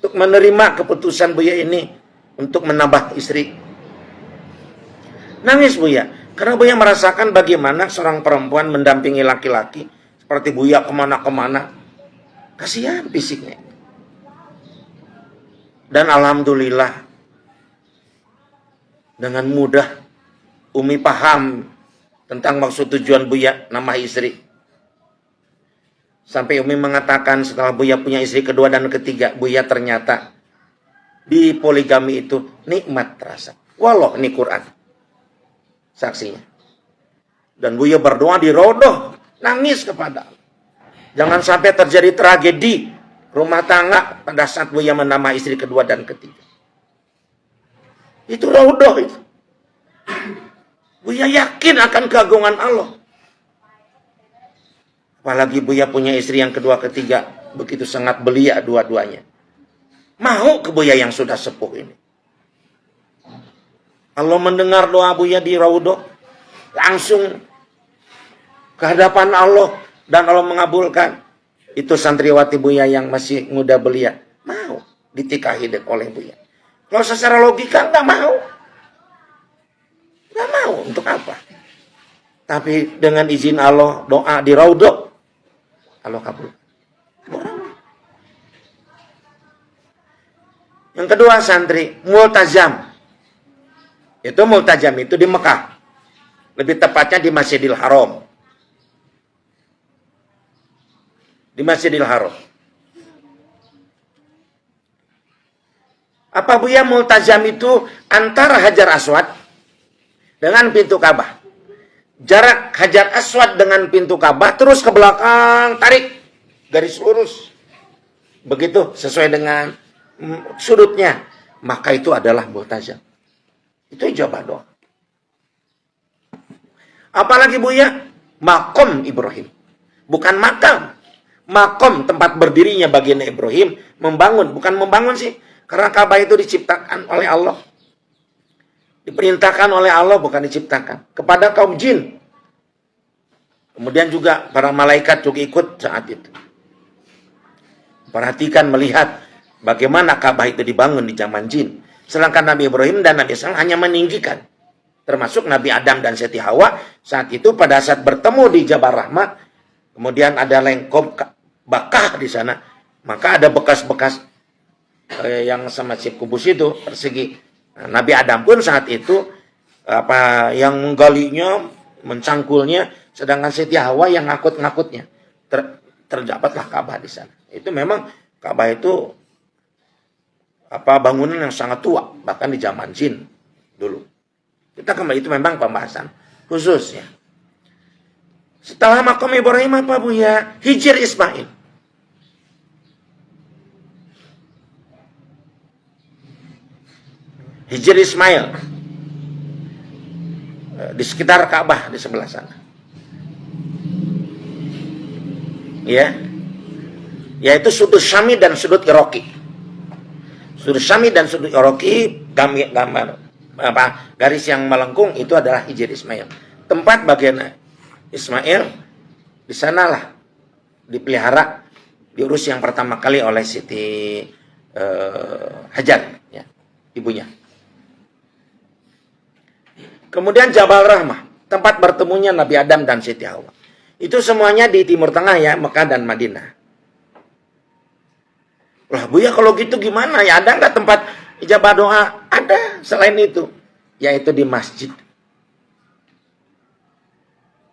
untuk menerima keputusan Buya ini untuk menambah istri. Nangis Buya, karena Buya merasakan bagaimana seorang perempuan mendampingi laki-laki seperti Buya kemana-kemana. Kasihan fisiknya. Dan alhamdulillah, dengan mudah Umi paham tentang maksud tujuan Buya nama istri. Sampai Umi mengatakan setelah Buya punya istri kedua dan ketiga, Buya ternyata di poligami itu nikmat terasa. Walau ini Quran saksinya. Dan Buya berdoa di Raudah, nangis kepada Allah. Jangan sampai terjadi tragedi rumah tangga pada saat Buya menamai istri kedua dan ketiga. Itu Raudah itu. Buya yakin akan keagungan Allah. Apalagi Buya punya istri yang kedua ketiga, begitu sangat belia dua-duanya. Mau ke Buya yang sudah sepuh ini. Allah mendengar doa Buya di Raudah, langsung ke hadapan Allah, dan Allah mengabulkan. Itu santriwati Buya yang masih muda belia, mau ditikahi oleh Buya. Kalau secara logika nggak mau. Nggak mau, untuk apa? Tapi dengan izin Allah, doa di Raudah, Allah kabul. Yang kedua santri, multazam. Itu multazam itu di Mekah. Lebih tepatnya di Masjidil Haram. Di Masjidil Haram. Apa Buya multazam itu antara Hajar Aswad dengan pintu Ka'bah. Jarak Hajar Aswad dengan pintu Ka'bah terus ke belakang, tarik garis lurus. Begitu sesuai dengan sudutnya, maka itu adalah multazam. Itu ijabah doa. Apalagi Buya, makom Ibrahim. Bukan makam. Makom tempat berdirinya baginda Ibrahim, membangun, bukan membangun sih. Karena Ka'bah itu diciptakan oleh Allah. Diperintahkan oleh Allah, bukan diciptakan. Kepada kaum jin. Kemudian juga para malaikat juga ikut saat itu. Perhatikan, melihat bagaimana Ka'bah itu dibangun di zaman jin. Sedangkan Nabi Ibrahim dan Nabi Islam hanya meninggikan. Termasuk Nabi Adam dan Siti Hawa. Saat itu pada saat bertemu di Jabal Rahmah. Kemudian ada lengkop bakah di sana. Maka ada bekas-bekas yang semacam kubus itu persegi. Nah, Nabi Adam pun saat itu yang menggalinya, mencangkulnya, sedangkan Siti Hawa yang ngakut-ngakutnya. Terdapatlah Ka'bah di sana. Itu memang Ka'bah itu bangunan yang sangat tua, bahkan di zaman jin dulu. Kita kembali, itu memang pembahasan khususnya. Setelah makom Ibrahim apa Buya? Hijr Ismail. Hijr Ismail di sekitar Ka'bah di sebelah sana. Ya. Yaitu sudut Syami dan sudut Iraqi. Sudut Syami dan sudut Iraqi gambar garis yang melengkung itu adalah Hijr Ismail. Tempat bagian Ismail di sanalah dipelihara, diurus yang pertama kali oleh Siti Hajar, ya, ibunya. Kemudian Jabal Rahmah, tempat bertemunya Nabi Adam dan Siti Hawa. Itu semuanya di Timur Tengah ya, Mekah dan Madinah. Lah Buya kalau gitu gimana ya? Ada nggak tempat ijabah doa? Ada selain itu, yaitu di masjid.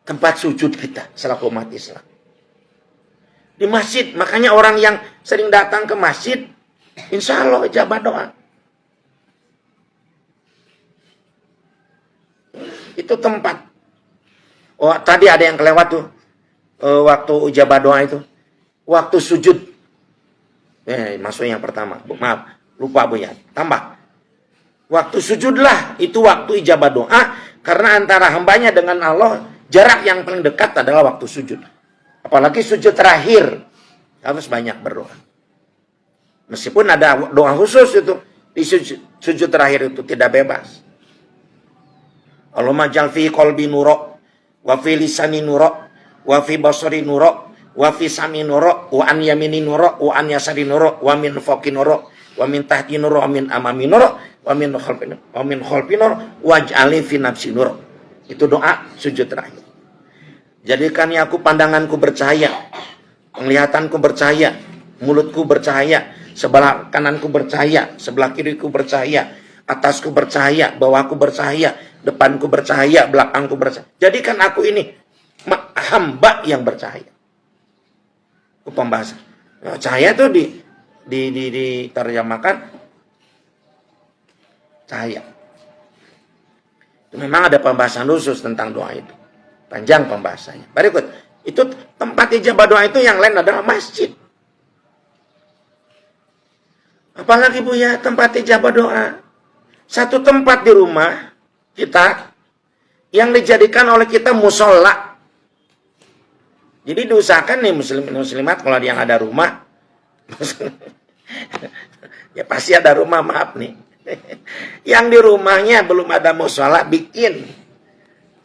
Tempat sujud kita selaku umat Islam. Di masjid, makanya orang yang sering datang ke masjid, insya Allah ijabah doa. Itu tempat. Oh, tadi ada yang kelewat tuh. Waktu ijabah doa itu. Waktu sujud. Masuk yang pertama. Maaf, lupa Bu ya. Tambah. Waktu sujudlah. Itu waktu ijabah doa. Karena antara hambanya dengan Allah, jarak yang paling dekat adalah waktu sujud. Apalagi sujud terakhir. Harus banyak berdoa. Meskipun ada doa khusus itu. Di sujud terakhir itu tidak bebas. Allahumma ja'al fi qalbi nura wa fi lisani nura wa fi basari nura wa fi sami nura wa an yamini nura wa an yasari nura wa min fawqi nura wa min tahti nura wa min amami nura wa min khalfi nura waj'ali fi nafsi nura. Itu doa sujud terakhir. Jadikannya aku pandanganku bercahaya, penglihatanku bercahaya, mulutku bercahaya, sebelah kananku bercahaya, sebelah kiriku bercahaya, atasku bercahaya, bawahku bercahaya, depanku bercahaya, belakangku bercahaya. Jadikan aku ini hamba yang bercahaya. Itu pembahasan. Nah, cahaya itu diterjemahkan cahaya. Itu memang ada pembahasan khusus tentang doa itu. Panjang pembahasannya. Berikut. Itu tempat ijabah doa itu yang lain adalah masjid. Apalagi Bu ya tempat ijabah doa. Satu tempat di rumah kita yang dijadikan oleh kita musola. Jadi diusahakan nih muslimat kalau yang ada rumah. Ya pasti ada rumah, maaf nih. Yang di rumahnya belum ada musola, bikin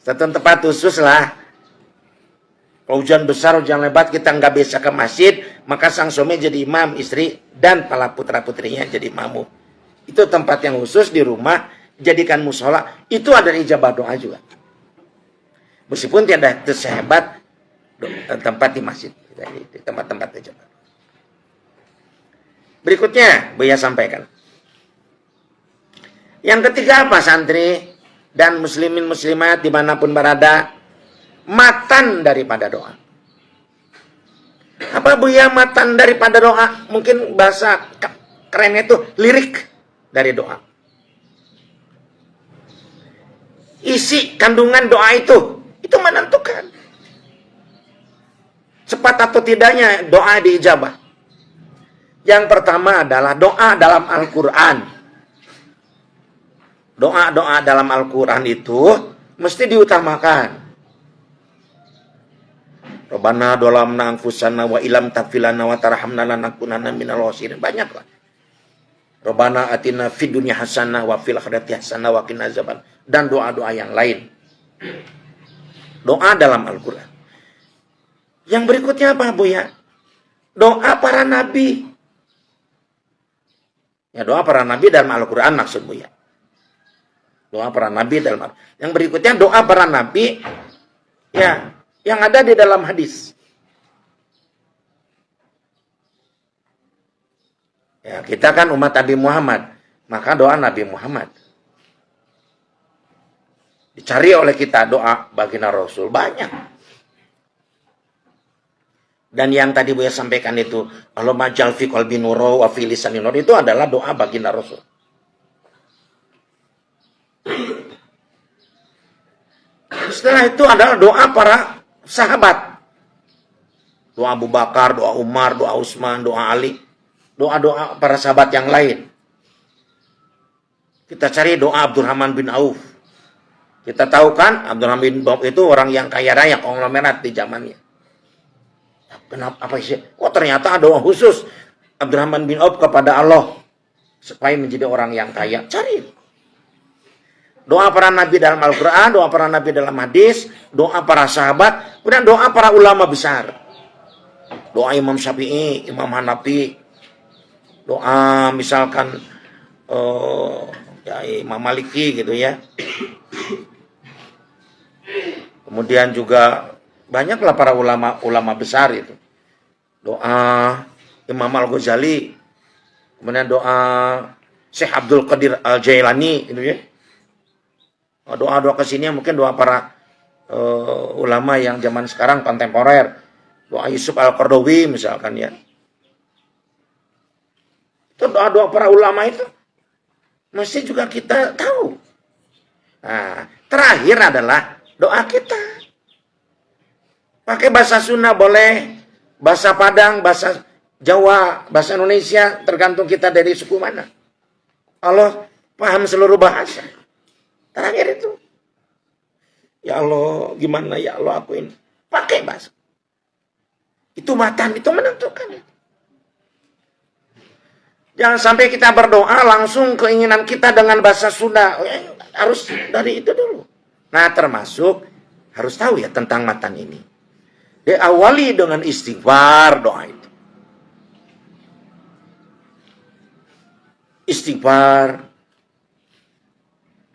satu tempat khusus lah. Kalau hujan besar, hujan lebat, kita nggak bisa ke masjid, maka sang suami jadi imam, istri dan para putra-putrinya jadi makmum. Itu tempat yang khusus di rumah, jadikan musola. Itu ada ijabah doa juga. Meskipun tidak sehebat tempat di masjid, di tempat-tempat ijabah. Berikutnya, Buya sampaikan. Yang ketiga apa santri dan muslimin muslimat dimanapun berada, matan daripada doa. Apa Buya matan daripada doa? Mungkin bahasa kerennya itu lirik dari doa. Isi kandungan doa itu menentukan cepat atau tidaknya doa diijabah. Yang pertama adalah doa dalam Al-Quran. Doa-doa dalam Al-Quran itu mesti diutamakan. Rabbana dolamna anfusana wa ilam tafilana wa tarhamna lanakunanna minal khasirin. Banyak lah. Rabbana atina fid dunya hasanah wa fil akhirati hasanah wa qina azaban. Dan doa-doa yang lain. Doa dalam Al-Quran. Yang berikutnya apa Bu ya? Doa para nabi. Ya doa para nabi dalam Al-Quran maksud Bu ya. Doa para nabi dalam Al-Quran. Yang berikutnya doa para nabi ya yang ada di dalam hadis. Ya, kita kan umat Nabi Muhammad, maka doa Nabi Muhammad. Dicari oleh kita doa baginda Rasul banyak. Dan yang tadi Buya sampaikan itu, Allahumma ja'al fi qalbi nura wa fi lisani nur, itu adalah doa baginda Rasul. Setelah itu adalah doa para sahabat. Doa Abu Bakar, doa Umar, doa Utsman, doa Ali. Doa-doa para sahabat yang lain. Kita cari doa Abdurrahman bin Auf. Kita tahu kan Abdurrahman bin Auf itu orang yang kaya raya, konglomerat di zamannya. Kenapa? Apa sih? Oh ternyata doa khusus Abdurrahman bin Auf kepada Allah supaya menjadi orang yang kaya. Cari. Doa para nabi dalam Al-Quran, doa para nabi dalam hadis, doa para sahabat, kemudian doa para ulama besar. Doa Imam Syafi'i, Imam Hanafi, doa misalkan ya Imam Maliki gitu ya. Kemudian juga banyaklah para ulama besar itu. Doa Imam Al-Ghazali, kemudian doa Syekh Abdul Qadir Al-Jailani gitu ya. Doa-doa kesini mungkin doa para ulama yang zaman sekarang kontemporer. Doa Yusuf Al-Qardawi misalkan ya. Itu doa-doa para ulama itu mesti juga kita tahu. Nah, terakhir adalah doa kita. Pakai bahasa Sunda boleh, bahasa Padang, bahasa Jawa, bahasa Indonesia, tergantung kita dari suku mana. Allah paham seluruh bahasa. Terakhir itu. Ya Allah, gimana ya Allah aku ini. Pakai bahasa. Itu matan, itu menentukan. Jangan sampai kita berdoa langsung keinginan kita dengan bahasa Sunda. Harus dari itu dulu. Nah termasuk harus tahu ya tentang matan ini. Diawali dengan istighfar doa itu. Istighfar,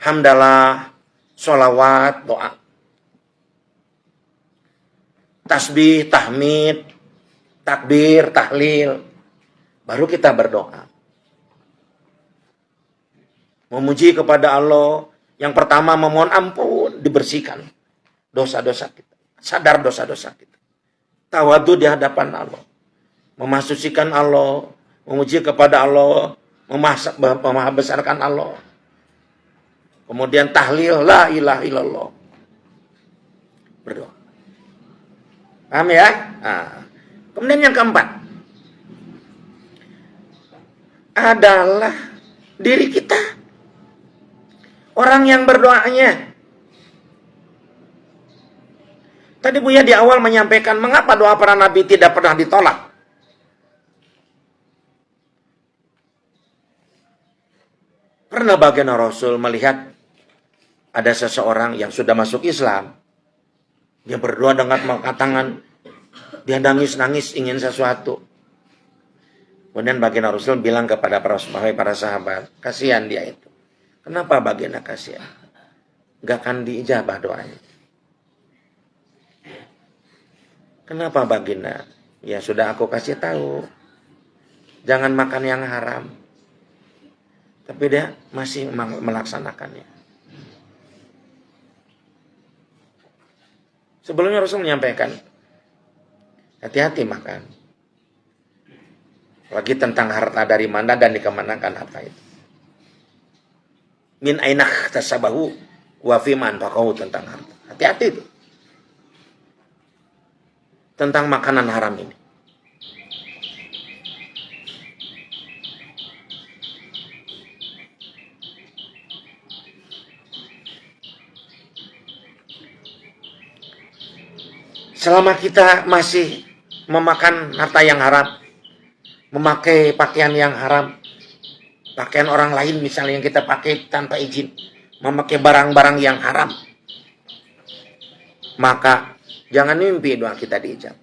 hamdalah, sholawat, doa. Tasbih, tahmid, takbir, tahlil. Baru kita berdoa. Memuji kepada Allah. Yang pertama memohon ampun, dibersihkan dosa-dosa kita. Sadar dosa-dosa kita. Tawadu di hadapan Allah. Memasucikan Allah. Memuji kepada Allah. Membesarkan Allah. Kemudian tahlil, la ilaha illallah. Berdoa. Paham ya? Nah. Kemudian yang keempat. Adalah diri kita. Orang yang berdoanya. Tadi Buya di awal menyampaikan mengapa doa para nabi tidak pernah ditolak. Pernah baginda Rasul melihat ada seseorang yang sudah masuk Islam. Dia berdoa dengan mengangkat tangan. Dia nangis-nangis ingin sesuatu. Kemudian baginda Rasul bilang kepada para sahabat, kasihan dia itu. Kenapa baginda kasihan? Gak akan diijabah doanya. Kenapa baginda? Ya sudah aku kasih tahu. Jangan makan yang haram. Tapi dia masih melaksanakannya. Sebelumnya Rasul menyampaikan, hati-hati makan. Lagi tentang harta dari mana dan dikemanakan harta itu. Min ainah tasabahu wa fiman faqahu, tentang harta. Hati-hati itu. Tentang makanan haram ini. Selama kita masih memakan harta yang haram, memakai pakaian yang haram, pakaian orang lain misalnya yang kita pakai tanpa izin, memakai barang-barang yang haram, maka jangan mimpi doa kita diijabah.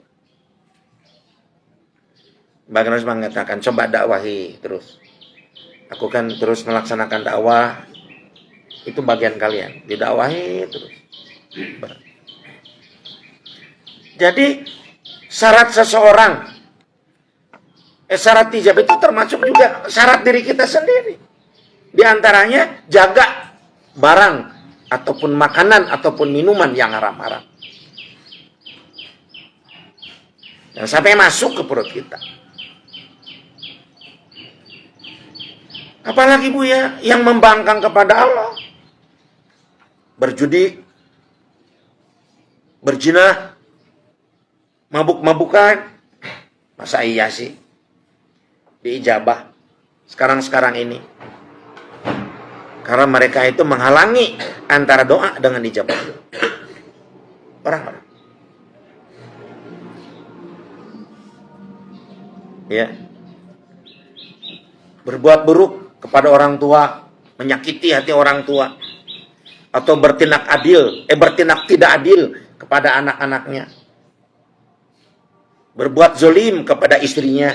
Baginda Rasul mengatakan, coba dakwahi terus. Aku kan terus melaksanakan dakwah. Itu bagian kalian, didakwahi terus. Jadi syarat seseorang, syarat ijabah itu termasuk juga syarat diri kita sendiri. Di antaranya jaga barang ataupun makanan ataupun minuman yang haram-haram. Dan sampai masuk ke perut kita. Apalagi Buya yang membangkang kepada Allah. Berjudi, berzina, mabuk-mabukan. Masa iya sih diijabah sekarang ini? Karena mereka itu menghalangi antara doa dengan ijabah. Orang-orang. Ya. Berbuat buruk kepada orang tua, menyakiti hati orang tua, atau bertindak tidak adil kepada anak-anaknya. Berbuat zolim kepada istrinya,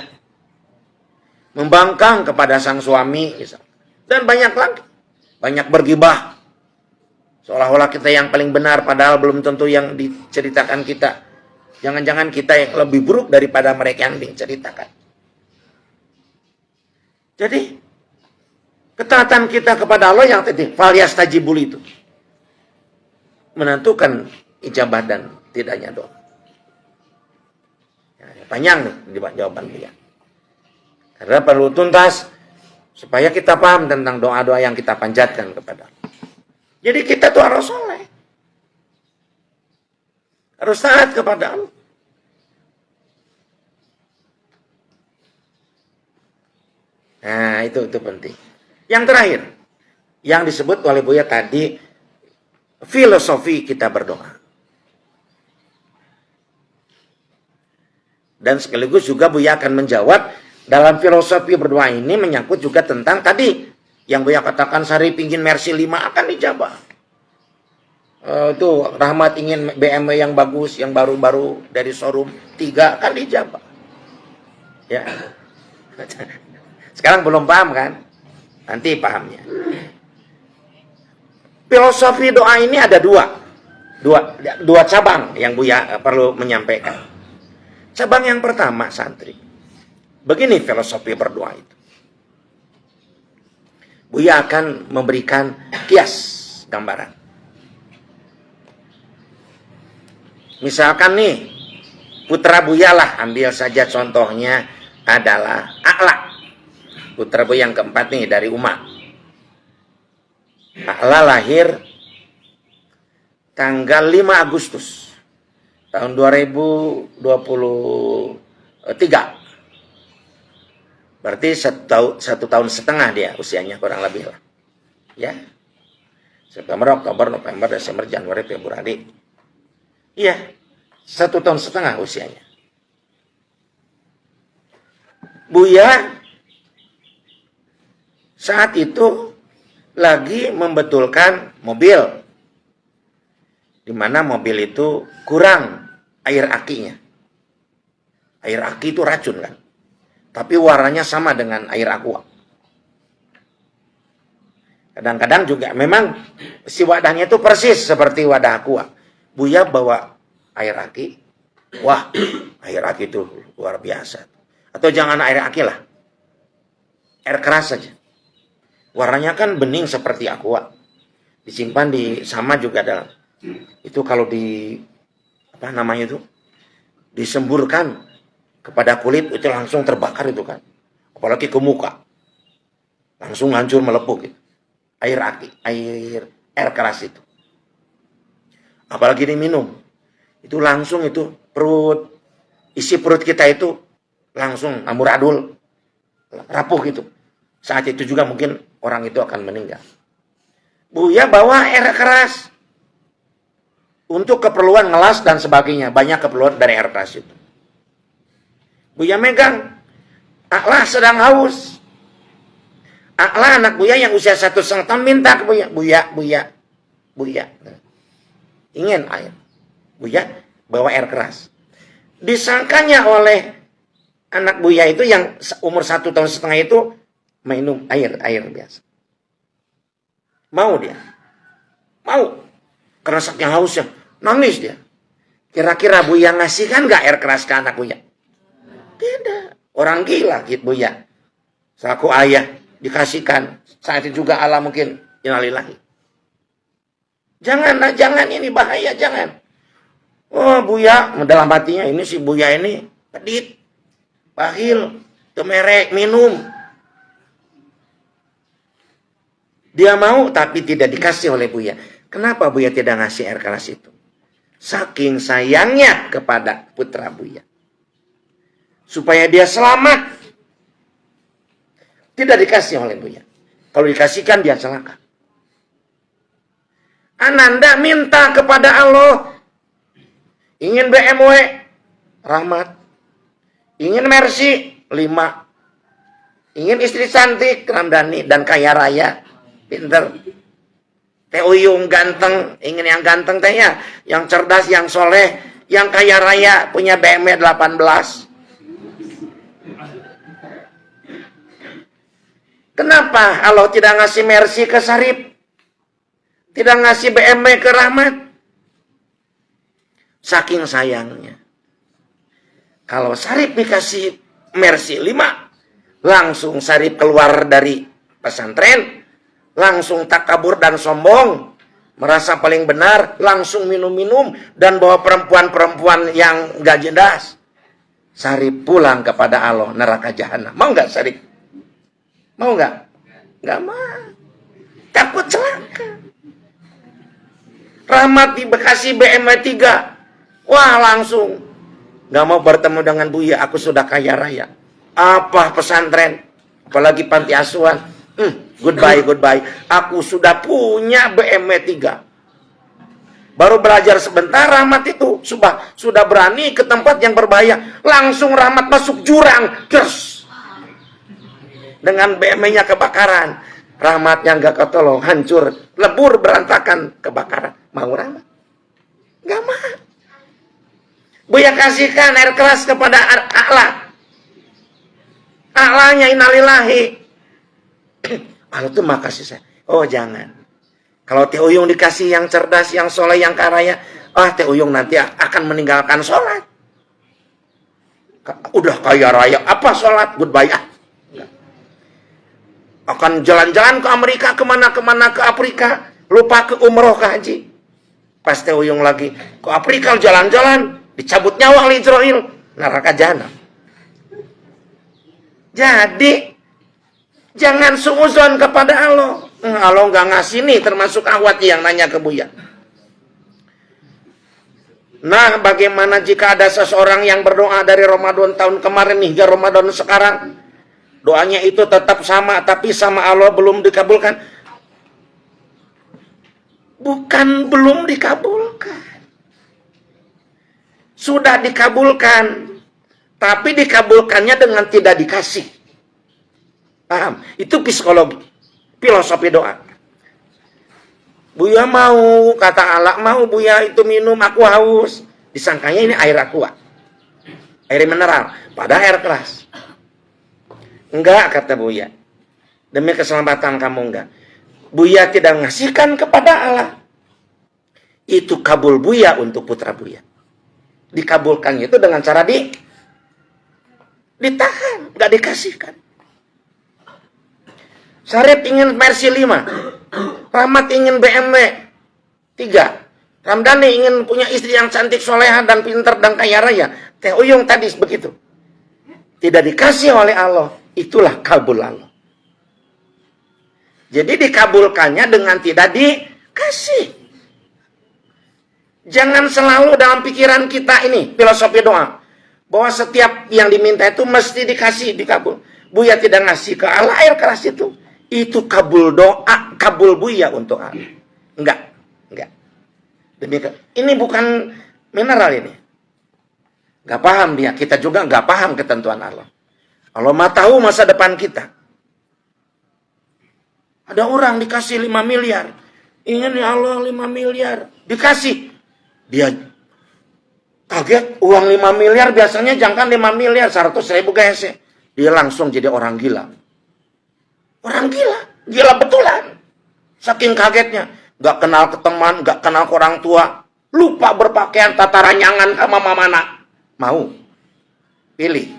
membangkang kepada sang suami, dan banyak lagi. Banyak bergibah, seolah-olah kita yang paling benar, padahal belum tentu yang diceritakan kita. Jangan-jangan kita yang lebih buruk daripada mereka yang diceritakan. Jadi, ketaatan kita kepada Allah yang tadi, falyastajibul itu, menentukan ijabah dan tidaknya doa. Panjang nih jawaban dia. Karena perlu tuntas supaya kita paham tentang doa-doa yang kita panjatkan kepada Allah. Jadi kita tuh harus soleh, harus taat kepada Allah. Nah, itu penting. Yang terakhir, yang disebut oleh Buya tadi, filosofi kita berdoa. Dan sekaligus juga Buya akan menjawab, dalam filosofi berdoa ini menyangkut juga tentang tadi yang Buya katakan Sari pingin Mercy 5 akan dijabah. Itu Rahmat ingin BMW yang bagus, yang baru-baru dari showroom 3 akan dijabah. Ya. Sekarang belum paham kan? Nanti pahamnya. Filosofi doa ini ada dua cabang yang Buya perlu menyampaikan. Cabang yang pertama, santri. Begini filosofi berdoa itu. Buya akan memberikan kias gambaran. Misalkan nih, putra Buya lah, ambil saja contohnya adalah A'la. Putra Buya yang keempat nih dari Uma. A'la lahir tanggal 5 Agustus tahun 2023. Berarti satu tahun setengah dia usianya kurang lebih lah. Ya. September, Oktober, November, Desember, Januari, Februari. Iya. 1 tahun setengah usianya. Buya saat itu lagi membetulkan mobil, di mana mobil itu kurang air akinya. Air aki itu racun kan, tapi warnanya sama dengan air aqua. Kadang-kadang juga memang si wadahnya itu persis seperti wadah aqua. Buya bawa air aki, wah air aki itu luar biasa. Atau jangan air aki lah, air keras saja. Warnanya kan bening seperti aqua. Disimpan di sama juga dalam. Itu kalau apa namanya itu? Disemburkan kepada kulit itu langsung terbakar itu kan. Apalagi ke muka. Langsung hancur melepuk gitu. Air keras itu. Apalagi diminum. Itu langsung itu isi perut kita itu langsung amburadul. Rapuh gitu. Saat itu juga mungkin orang itu akan meninggal. Buya bawa air keras untuk keperluan ngelas dan sebagainya. Banyak keperluan dari air keras itu. Buya megang. A'la sedang haus. A'la anak Buya yang usia 1,5 tahun minta ke Buya. Buya. Ingin air. Buya bawa air keras. Disangkanya oleh anak Buya itu yang umur 1,5 tahun itu minum air biasa. Mau dia. Mau. Karena saking hausnya. Nangis dia. Kira-kira Buya ngasihkan gak air keras ke anak Buya? Tidak. Orang gila gitu Buya. Selaku ayah dikasihkan. Saat itu juga Allah mungkin innalillahi. Jangan ini bahaya, jangan. Oh Buya, dalam hatinya ini si Buya ini pedit. Bakhil. Temerek, minum. Dia mau tapi tidak dikasih oleh Buya. Kenapa Buya tidak ngasih air keras itu? Saking sayangnya kepada putra Buya. Supaya dia selamat. Tidak dikasih oleh Buya. Kalau dikasihkan dia celaka. Ananda minta kepada Allah. Ingin BMW. Rahmat. Ingin Mercy. 5. Ingin istri cantik, Ramdhani, dan kaya raya, pinter. Teh Uyung ganteng, ingin yang ganteng teh ya, yang cerdas, yang soleh, yang kaya raya, punya BMW 18. Kenapa Allah tidak ngasih Mercy ke Sarip? Tidak ngasih BMW ke Rahmat? Saking sayangnya. Kalau Sarip dikasih Mercy 5, langsung Sarip keluar dari pesantren, langsung takabur dan sombong, merasa paling benar, langsung minum-minum, dan bawa perempuan-perempuan yang gak jelas. Sarip pulang kepada Allah, neraka jahanam. Mau gak Sarip? Mau nggak? Nggak mau. Takut celaka. Rahmat di Bekasi BMW 3. Wah langsung. Nggak mau bertemu dengan Buya. Aku sudah kaya raya. Apa pesantren? Apalagi panti asuhan. Goodbye. Aku sudah punya BMW 3. Baru belajar sebentar Rahmat itu. Sudah berani ke tempat yang berbahaya. Langsung Rahmat masuk jurang. Terus. Dengan BMW-nya kebakaran. Rahmatnya nggak ketolong, hancur, lebur, berantakan, kebakaran. Mau Rahmat? Nggak mau. Buya kasihkan air keras kepada A'la. A'lanya innalillahi. Allah tuh makasih saya. Oh jangan. Kalau Teh Uyung dikasih yang cerdas, yang soleh, yang kaya, Teh Uyung nanti akan meninggalkan sholat. Udah kaya raya, apa sholat? Goodbye. Akan jalan-jalan ke Amerika, kemana-kemana, ke Afrika. Lupa ke umroh, ke haji. Pas Teh Uyung lagi ke Afrika jalan-jalan, dicabut nyawa oleh Israel. Neraka jahanam. Jadi, jangan suuzon kepada Allah. Allah nggak ngasih nih, termasuk Ahwat yang nanya ke Buya. Nah, bagaimana jika ada seseorang yang berdoa dari Ramadan tahun kemarin hingga Ramadan sekarang? Doanya itu tetap sama, tapi sama Allah belum dikabulkan. Bukan belum dikabulkan. Sudah dikabulkan. Tapi dikabulkannya dengan tidak dikasih. Paham? Itu psikologi. Filosofi doa. Buya mau, kata Allah, mau Buya itu minum, aku haus. Disangkanya ini air aqua. Air mineral. Padahal air keras. Enggak, kata Buya. Demi keselamatan kamu enggak. Buya tidak ngasihkan kepada Allah. Itu kabul Buya untuk putra Buya. Dikabulkannya itu dengan cara ditahan, enggak dikasihkan. Sarip ingin Mercy 5. Rahmat ingin BMW 3. Ramdhani ingin punya istri yang cantik, soleha, dan pintar, dan kaya raya. Teh Uyung tadi begitu. Tidak dikasih oleh Allah. Itulah kabul Allah. Jadi dikabulkannya dengan tidak dikasih. Jangan selalu dalam pikiran kita ini, filosofi doa. Bahwa setiap yang diminta itu mesti dikasih, dikabul. Buya tidak ngasih ke Allah air keras itu. Itu kabul doa, kabul Buya untuk Allah. Enggak. Demikian. Ini bukan mineral ini. Enggak paham dia. Kita juga enggak paham ketentuan Allah. Allah mah tahu masa depan kita. Ada orang dikasih 5 miliar. Ingin ya Allah 5 miliar. Dikasih. Dia kaget. Uang 5 miliar biasanya jangan 5 miliar. 100.000 guys. Dia langsung jadi orang gila. Orang gila. Gila betulan. Saking kagetnya. Gak kenal ke teman. Gak kenal ke orang tua. Lupa berpakaian tata ranyangan sama mamana. Mau. Pilih.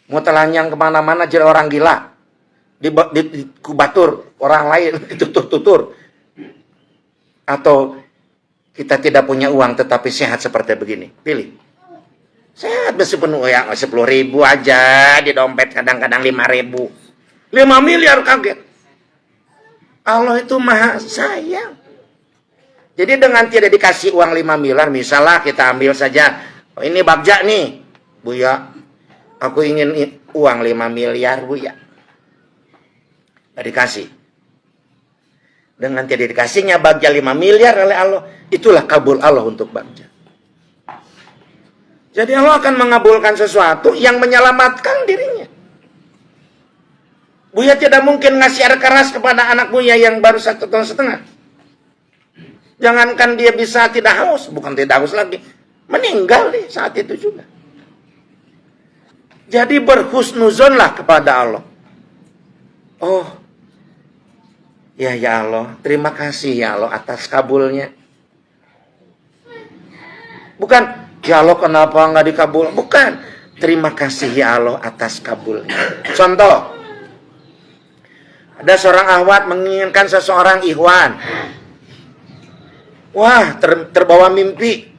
Mau telanjang kemana-mana jadi orang gila. Di kubatur orang lain. Ditutur-tutur. Atau kita tidak punya uang tetapi sehat seperti begini. Pilih. Sehat meskipun ya 10.000 aja. Di dompet kadang-kadang 5.000. 5 miliar kaget. Allah itu maha sayang. Jadi dengan tidak dikasih uang 5 miliar. Misalnya kita ambil saja. Oh, ini Bagja nih. Buya. Aku ingin uang 5 miliar, Buya. Tidak dikasih. Dengan tidak dikasihnya Bagja 5 miliar oleh Allah. Itulah kabul Allah untuk Bagja. Jadi Allah akan mengabulkan sesuatu yang menyelamatkan dirinya. Buya tidak mungkin ngasih air keras kepada anak Buya yang baru 1,5 tahun. Jangankan dia bisa tidak haus, bukan tidak haus lagi, meninggal nih saat itu juga. Jadi berhusnuzonlah kepada Allah. Oh, ya Allah, terima kasih ya Allah atas kabulnya. Bukan, ya Allah kenapa nggak dikabul? Bukan, terima kasih ya Allah atas kabulnya. Contoh, ada seorang ahwat menginginkan seseorang ikhwan. Wah, terbawa mimpi.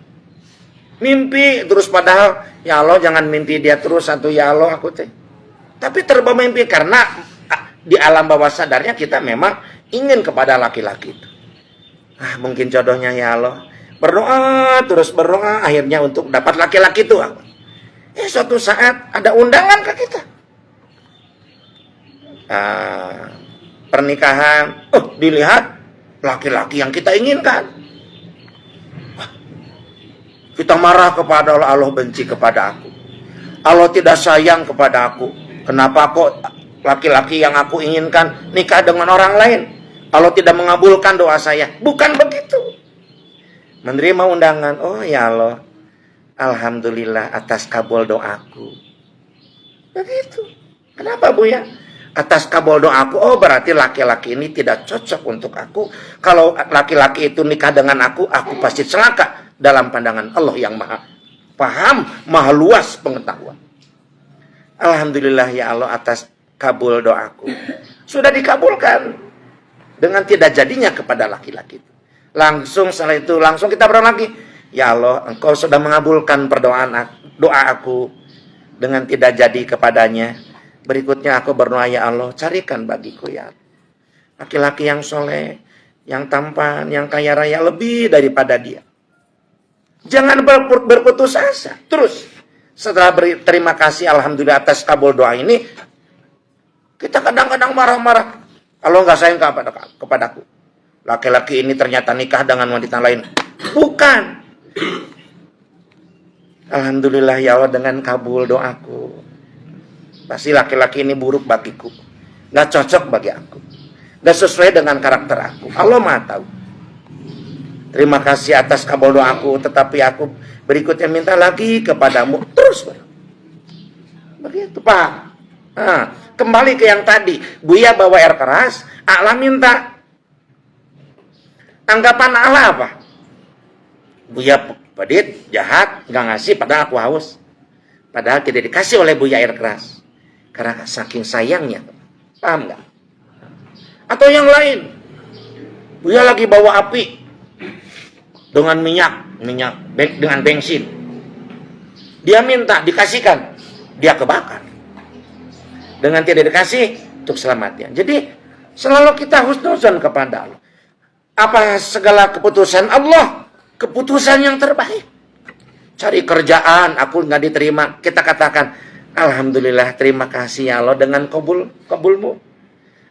Mimpi terus, padahal ya Allah jangan mimpi dia terus atau ya Allah aku teh. Tapi terbawa mimpi karena di alam bawah sadarnya kita memang ingin kepada laki-laki itu. Mungkin jodohnya ya Allah. Berdoa, terus berdoa akhirnya untuk dapat laki-laki itu. Suatu saat ada undangan ke kita. Pernikahan, dilihat laki-laki yang kita inginkan. Kita marah kepada Allah, Allah benci kepada aku. Allah tidak sayang kepada aku. Kenapa kok laki-laki yang aku inginkan nikah dengan orang lain? Allah tidak mengabulkan doa saya. Bukan begitu. Menerima undangan, oh ya Allah, alhamdulillah atas kabul doaku. Begitu. Kenapa Buya? Atas kabul doaku, oh berarti laki-laki ini tidak cocok untuk aku. Kalau laki-laki itu nikah dengan aku pasti celaka. Dalam pandangan Allah yang maha paham, maha luas pengetahuan. Alhamdulillah ya Allah atas kabul doaku. Sudah dikabulkan. Dengan tidak jadinya kepada laki-laki itu. Langsung setelah itu, langsung kita berdoa lagi. Ya Allah, Engkau sudah mengabulkan doa aku. Dengan tidak jadi kepadanya. Berikutnya aku berdoa, ya Allah, carikan bagiku ya laki-laki yang soleh, yang tampan, yang kaya raya lebih daripada dia. Jangan berputus asa. Terus setelah berterima kasih alhamdulillah atas kabul doa ini, kita kadang-kadang marah-marah. Allah nggak sayang kepadaku. Laki-laki ini ternyata nikah dengan wanita lain. Bukan. Alhamdulillah ya Allah dengan kabul doaku. Pasti laki-laki ini buruk bagiku. Nggak cocok bagi aku. Nggak sesuai dengan karakter aku. Allah maha tahu. Terima kasih atas kabul doaku, tetapi aku berikutnya minta lagi kepadamu. Terus. Begitu, Pak. Kembali ke yang tadi. Buya bawa air keras, Allah minta. Anggapan Allah apa? Buya pedit, jahat, nggak ngasih, padahal aku haus. Padahal tidak dikasih oleh Buya air keras. Karena saking sayangnya. Paham nggak? Atau yang lain. Buya lagi bawa api. Dengan minyak dengan bensin. Dia minta dikasihkan, dia kebakar. Dengan tidak dikasih untuk selamatnya. Jadi selalu kita husnuzon kepada Allah. Apa segala keputusan Allah, keputusan yang terbaik. Cari kerjaan, aku nggak diterima, kita katakan alhamdulillah, terima kasih ya Allah dengan kabulmu.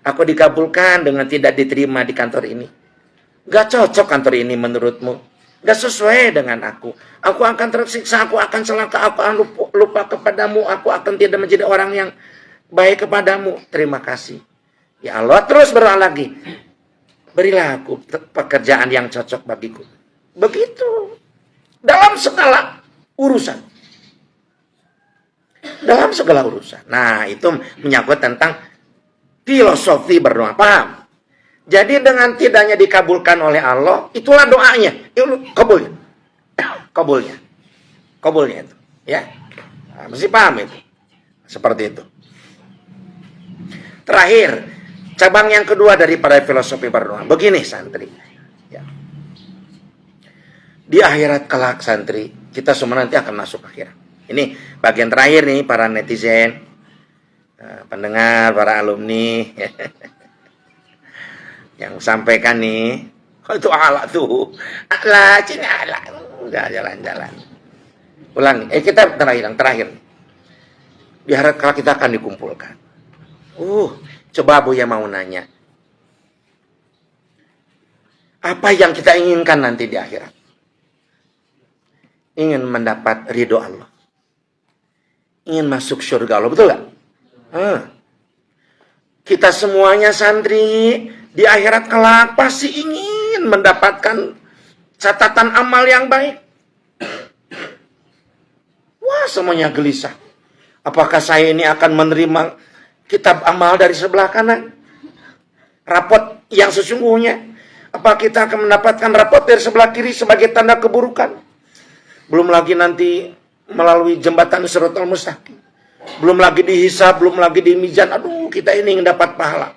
Aku dikabulkan dengan tidak diterima di kantor ini. Gak cocok kantor ini menurutmu. Gak sesuai dengan aku. Aku akan tersiksa, aku akan celaka, aku akan lupa kepadamu. Aku akan tidak menjadi orang yang baik kepadamu. Terima kasih. Ya Allah, terus berdoa lagi. Berilah aku pekerjaan yang cocok bagiku. Begitu. Dalam segala urusan. Dalam segala urusan. Nah, itu menyangkut tentang filosofi berdoa. Paham? Jadi dengan tidaknya dikabulkan oleh Allah, itulah doanya. Kabulnya. Kabulnya itu. Ya. Nah, mesti paham itu. Seperti itu. Terakhir, cabang yang kedua daripada filosofi berdoa. Begini santri. Ya. Di akhirat kelak santri, kita semua nanti akan masuk akhirat. Ini bagian terakhir nih para netizen, pendengar, para alumni. Yang sampaikan nih, itu ala tuh, ala cina ala, udah jalan-jalan. Ulang, kita terakhir. Di akhirat kelak kita akan dikumpulkan. Coba Buya mau nanya, apa yang kita inginkan nanti di akhirat? Ingin mendapat ridho Allah, ingin masuk surga Allah, betul nggak? Kita semuanya santri di akhirat kelak pasti ingin mendapatkan catatan amal yang baik. Wah, semuanya gelisah. Apakah saya ini akan menerima kitab amal dari sebelah kanan? Rapot yang sesungguhnya. Apa kita akan mendapatkan rapot dari sebelah kiri sebagai tanda keburukan? Belum lagi nanti melalui jembatan Shiratal Mustaqim. Belum lagi dihisab, belum lagi di mizan. Aduh, kita ini ingin dapat pahala.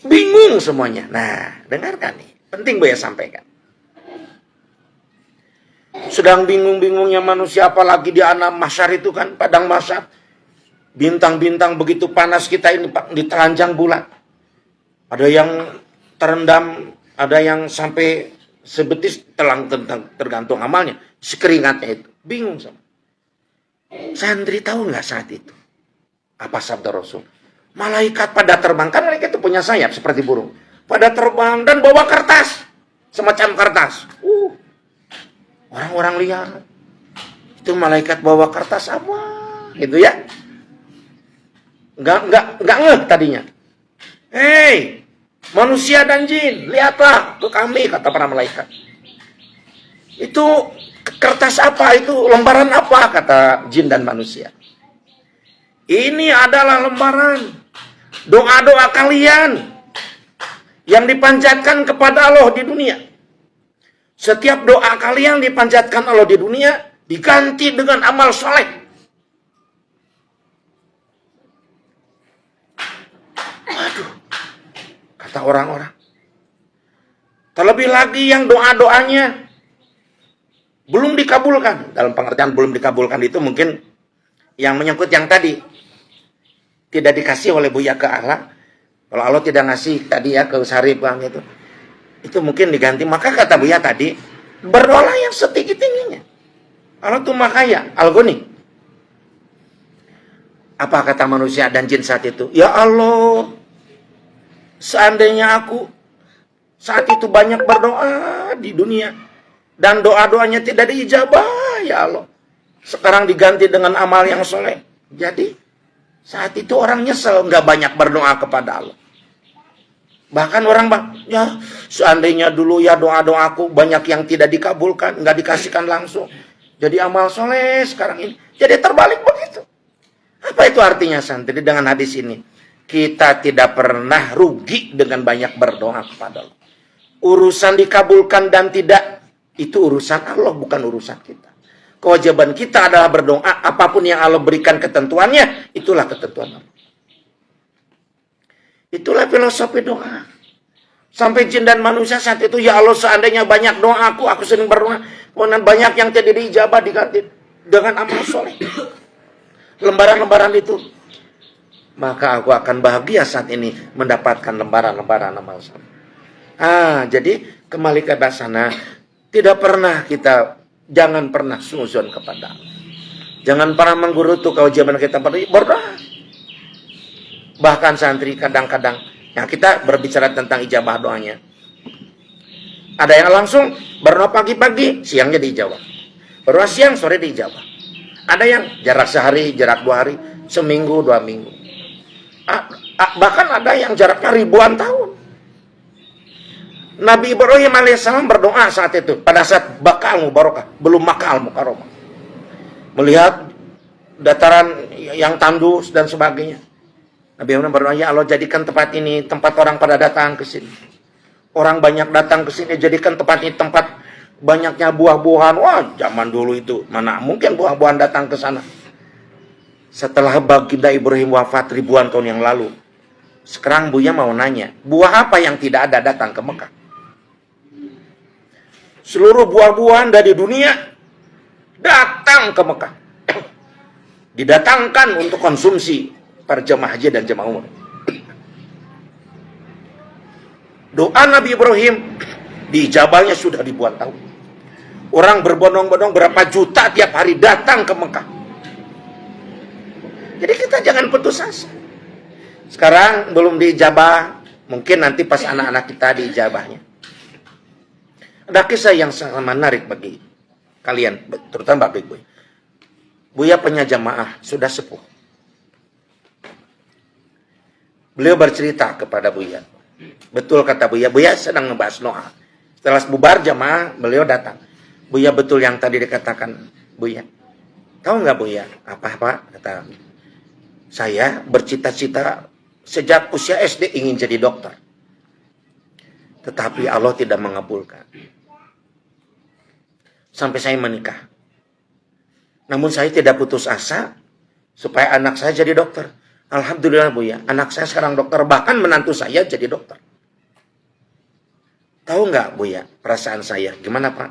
Bingung semuanya. Nah, dengarkan nih. Penting Buya sampaikan. Sedang bingung-bingungnya manusia, apalagi di alam mahsyar itu kan, padang mahsyar. Bintang-bintang begitu panas kita ini di telanjang bulan. Ada yang terendam, ada yang sampai sebetis tergantung amalnya. Sekeringatnya itu. Bingung sama. Santri tahu nggak saat itu? Apa sabda Rasul? Malaikat pada terbang. Kan malaikat itu punya sayap seperti burung. Pada terbang dan bawa kertas. Semacam kertas. Orang-orang lihat. Itu malaikat bawa kertas apa? Gitu ya. Nggak ngeh tadinya. Hei, manusia dan jin, lihatlah ke kami, kata para malaikat. Itu kertas apa? Itu lembaran apa? Kata jin dan manusia. Ini adalah lembaran doa-doa kalian yang dipanjatkan kepada Allah di dunia. Setiap doa kalian dipanjatkan Allah di dunia diganti dengan amal soleh. Waduh, kata orang-orang. Terlebih lagi yang doa-doanya belum dikabulkan. Dalam pengertian belum dikabulkan itu mungkin yang menyangkut yang tadi. Tidak dikasih oleh Buya ke Allah. Kalau Allah tidak ngasih tadi ya ke Sarip Bang itu. Itu mungkin diganti. Maka kata Buya tadi, berdoa yang setinggi-tingginya. Allah tuh makaya, Al-Ghani. Apa kata manusia dan jin saat itu? Ya Allah, seandainya aku saat itu banyak berdoa di dunia dan doa-doanya tidak diijabah, ya Allah. Sekarang diganti dengan amal yang soleh. Jadi saat itu orang nyesel nggak banyak berdoa kepada Allah. Bahkan orang ya seandainya dulu ya doa-doaku banyak yang tidak dikabulkan, nggak dikasihkan langsung. Jadi amal soleh sekarang ini. Jadi terbalik begitu. Apa itu artinya santri dengan hadis ini? Kita tidak pernah rugi dengan banyak berdoa kepada Allah. Urusan dikabulkan dan tidak, itu urusan Allah, bukan urusan kita. Kewajiban kita adalah berdoa, apapun yang Allah berikan ketentuannya, itulah ketentuan Allah. Itulah filosofi doa. Sampai jin dan manusia saat itu, ya Allah seandainya banyak doa aku sering berdoa, kemudian banyak yang tidak diijabah diganti dengan amal soleh. Lembaran-lembaran itu. Maka aku akan bahagia saat ini mendapatkan lembaran-lembaran amal soleh. Jadi kembali ke sana, tidak pernah kita, jangan pernah suzon kepada Allah. Jangan pernah menggerutu kewajiban kita berdoa. Bahkan santri kadang-kadang, ya kita berbicara tentang ijabah doanya. Ada yang langsung berdoa pagi-pagi, siangnya diijabah. Berdoa siang, sore diijabah. Ada yang jarak sehari, jarak 2 hari, seminggu, 2 minggu. Bahkan ada yang jaraknya ribuan tahun. Nabi Ibrahim alaihissalam berdoa saat itu, pada saat bakal mubarakah, belum makal mukarramah. Melihat dataran yang tandus dan sebagainya. Nabi Ibrahim berdoa, ya Allah jadikan tempat ini tempat orang pada datang ke sini. Orang banyak datang ke sini, jadikan tempat ini tempat banyaknya buah-buahan. Wah, zaman dulu itu mana mungkin buah-buahan datang ke sana. Setelah baginda Ibrahim wafat ribuan tahun yang lalu, sekarang Buya mau nanya, buah apa yang tidak ada datang ke Mekah? Seluruh buah-buahan dari dunia datang ke Mekah. Didatangkan untuk konsumsi para jemaah haji dan jemaah umrah. Doa Nabi Ibrahim diijabahnya sudah ribuan tahun. Orang berbondong-bondong berapa juta tiap hari datang ke Mekah. Jadi kita jangan putus asa. Sekarang belum diijabah, mungkin nanti pas anak-anak kita diijabahnya. Ada kisah yang sangat menarik bagi kalian, terutama bagi Buya. Buya punya jamaah, sudah sepuh. Beliau bercerita kepada Buya. Betul kata Buya, Buya sedang ngebahas doa. Setelah bubar jamaah, beliau datang. Buya, betul yang tadi dikatakan Buya. Tahu nggak Buya? Apa? Kata, saya bercita-cita sejak usia SD ingin jadi dokter. Tetapi Allah tidak mengabulkan. Sampai saya menikah. Namun saya tidak putus asa supaya anak saya jadi dokter. Alhamdulillah Buya, anak saya sekarang dokter, bahkan menantu saya jadi dokter. Tahu nggak Buya perasaan saya? Gimana Pak?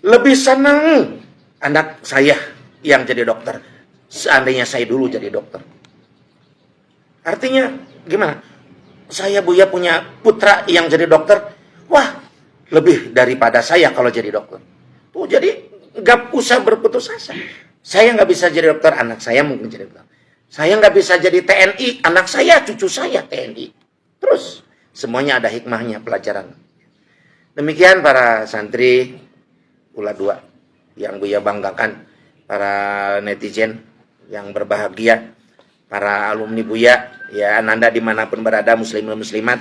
Lebih senang anak saya yang jadi dokter. Seandainya saya dulu jadi dokter. Artinya gimana? Saya Buya punya putra yang jadi dokter. Wah, lebih daripada saya kalau jadi dokter. Tuh, jadi nggak usah berputus asa. Saya nggak bisa jadi dokter, anak saya mungkin jadi dokter. Saya nggak bisa jadi TNI, anak saya, cucu saya TNI. Terus, semuanya ada hikmahnya pelajaran. Demikian para santri Ula 2 yang Buya banggakan, para netizen yang berbahagia, para alumni Buya, ya ananda dimanapun berada, muslim dan muslimat,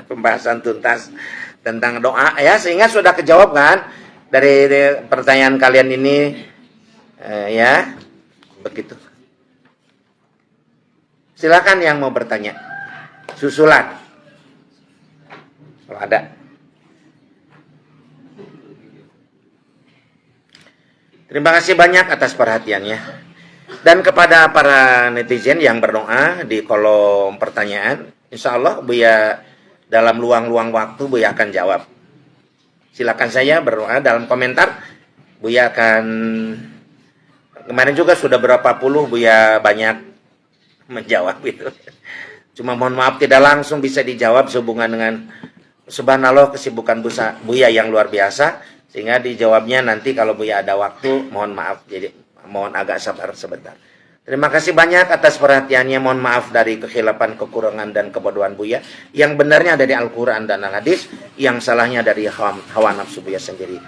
pembahasan tuntas tentang doa ya, sehingga sudah kejawab kan dari pertanyaan kalian ini, ya begitu. Silakan yang mau bertanya, susulan kalau ada. Terima kasih banyak atas perhatiannya. Dan kepada para netizen yang berdoa di kolom pertanyaan, insya Allah Buya dalam luang-luang waktu Buya akan jawab. Silakan saya berdoa dalam komentar. Buya akan, kemarin juga sudah berapa puluh Buya banyak menjawab itu. Cuma mohon maaf tidak langsung bisa dijawab sehubungan dengan subhanallah kesibukan Buya yang luar biasa, sehingga dijawabnya nanti kalau Buya ada waktu, mohon maaf, jadi mohon agak sabar sebentar. Terima kasih banyak atas perhatiannya. Mohon maaf dari kekhilafan, kekurangan dan kebodohan Buya. Yang benarnya dari Al-Quran dan Al-Hadis, yang salahnya dari hawa nafsu Buya sendiri.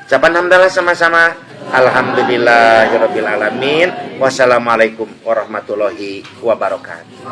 Ucapan hamdalah sama-sama. Alhamdulillahirabbil alamin. Wassalamualaikum warahmatullahi wabarakatuh.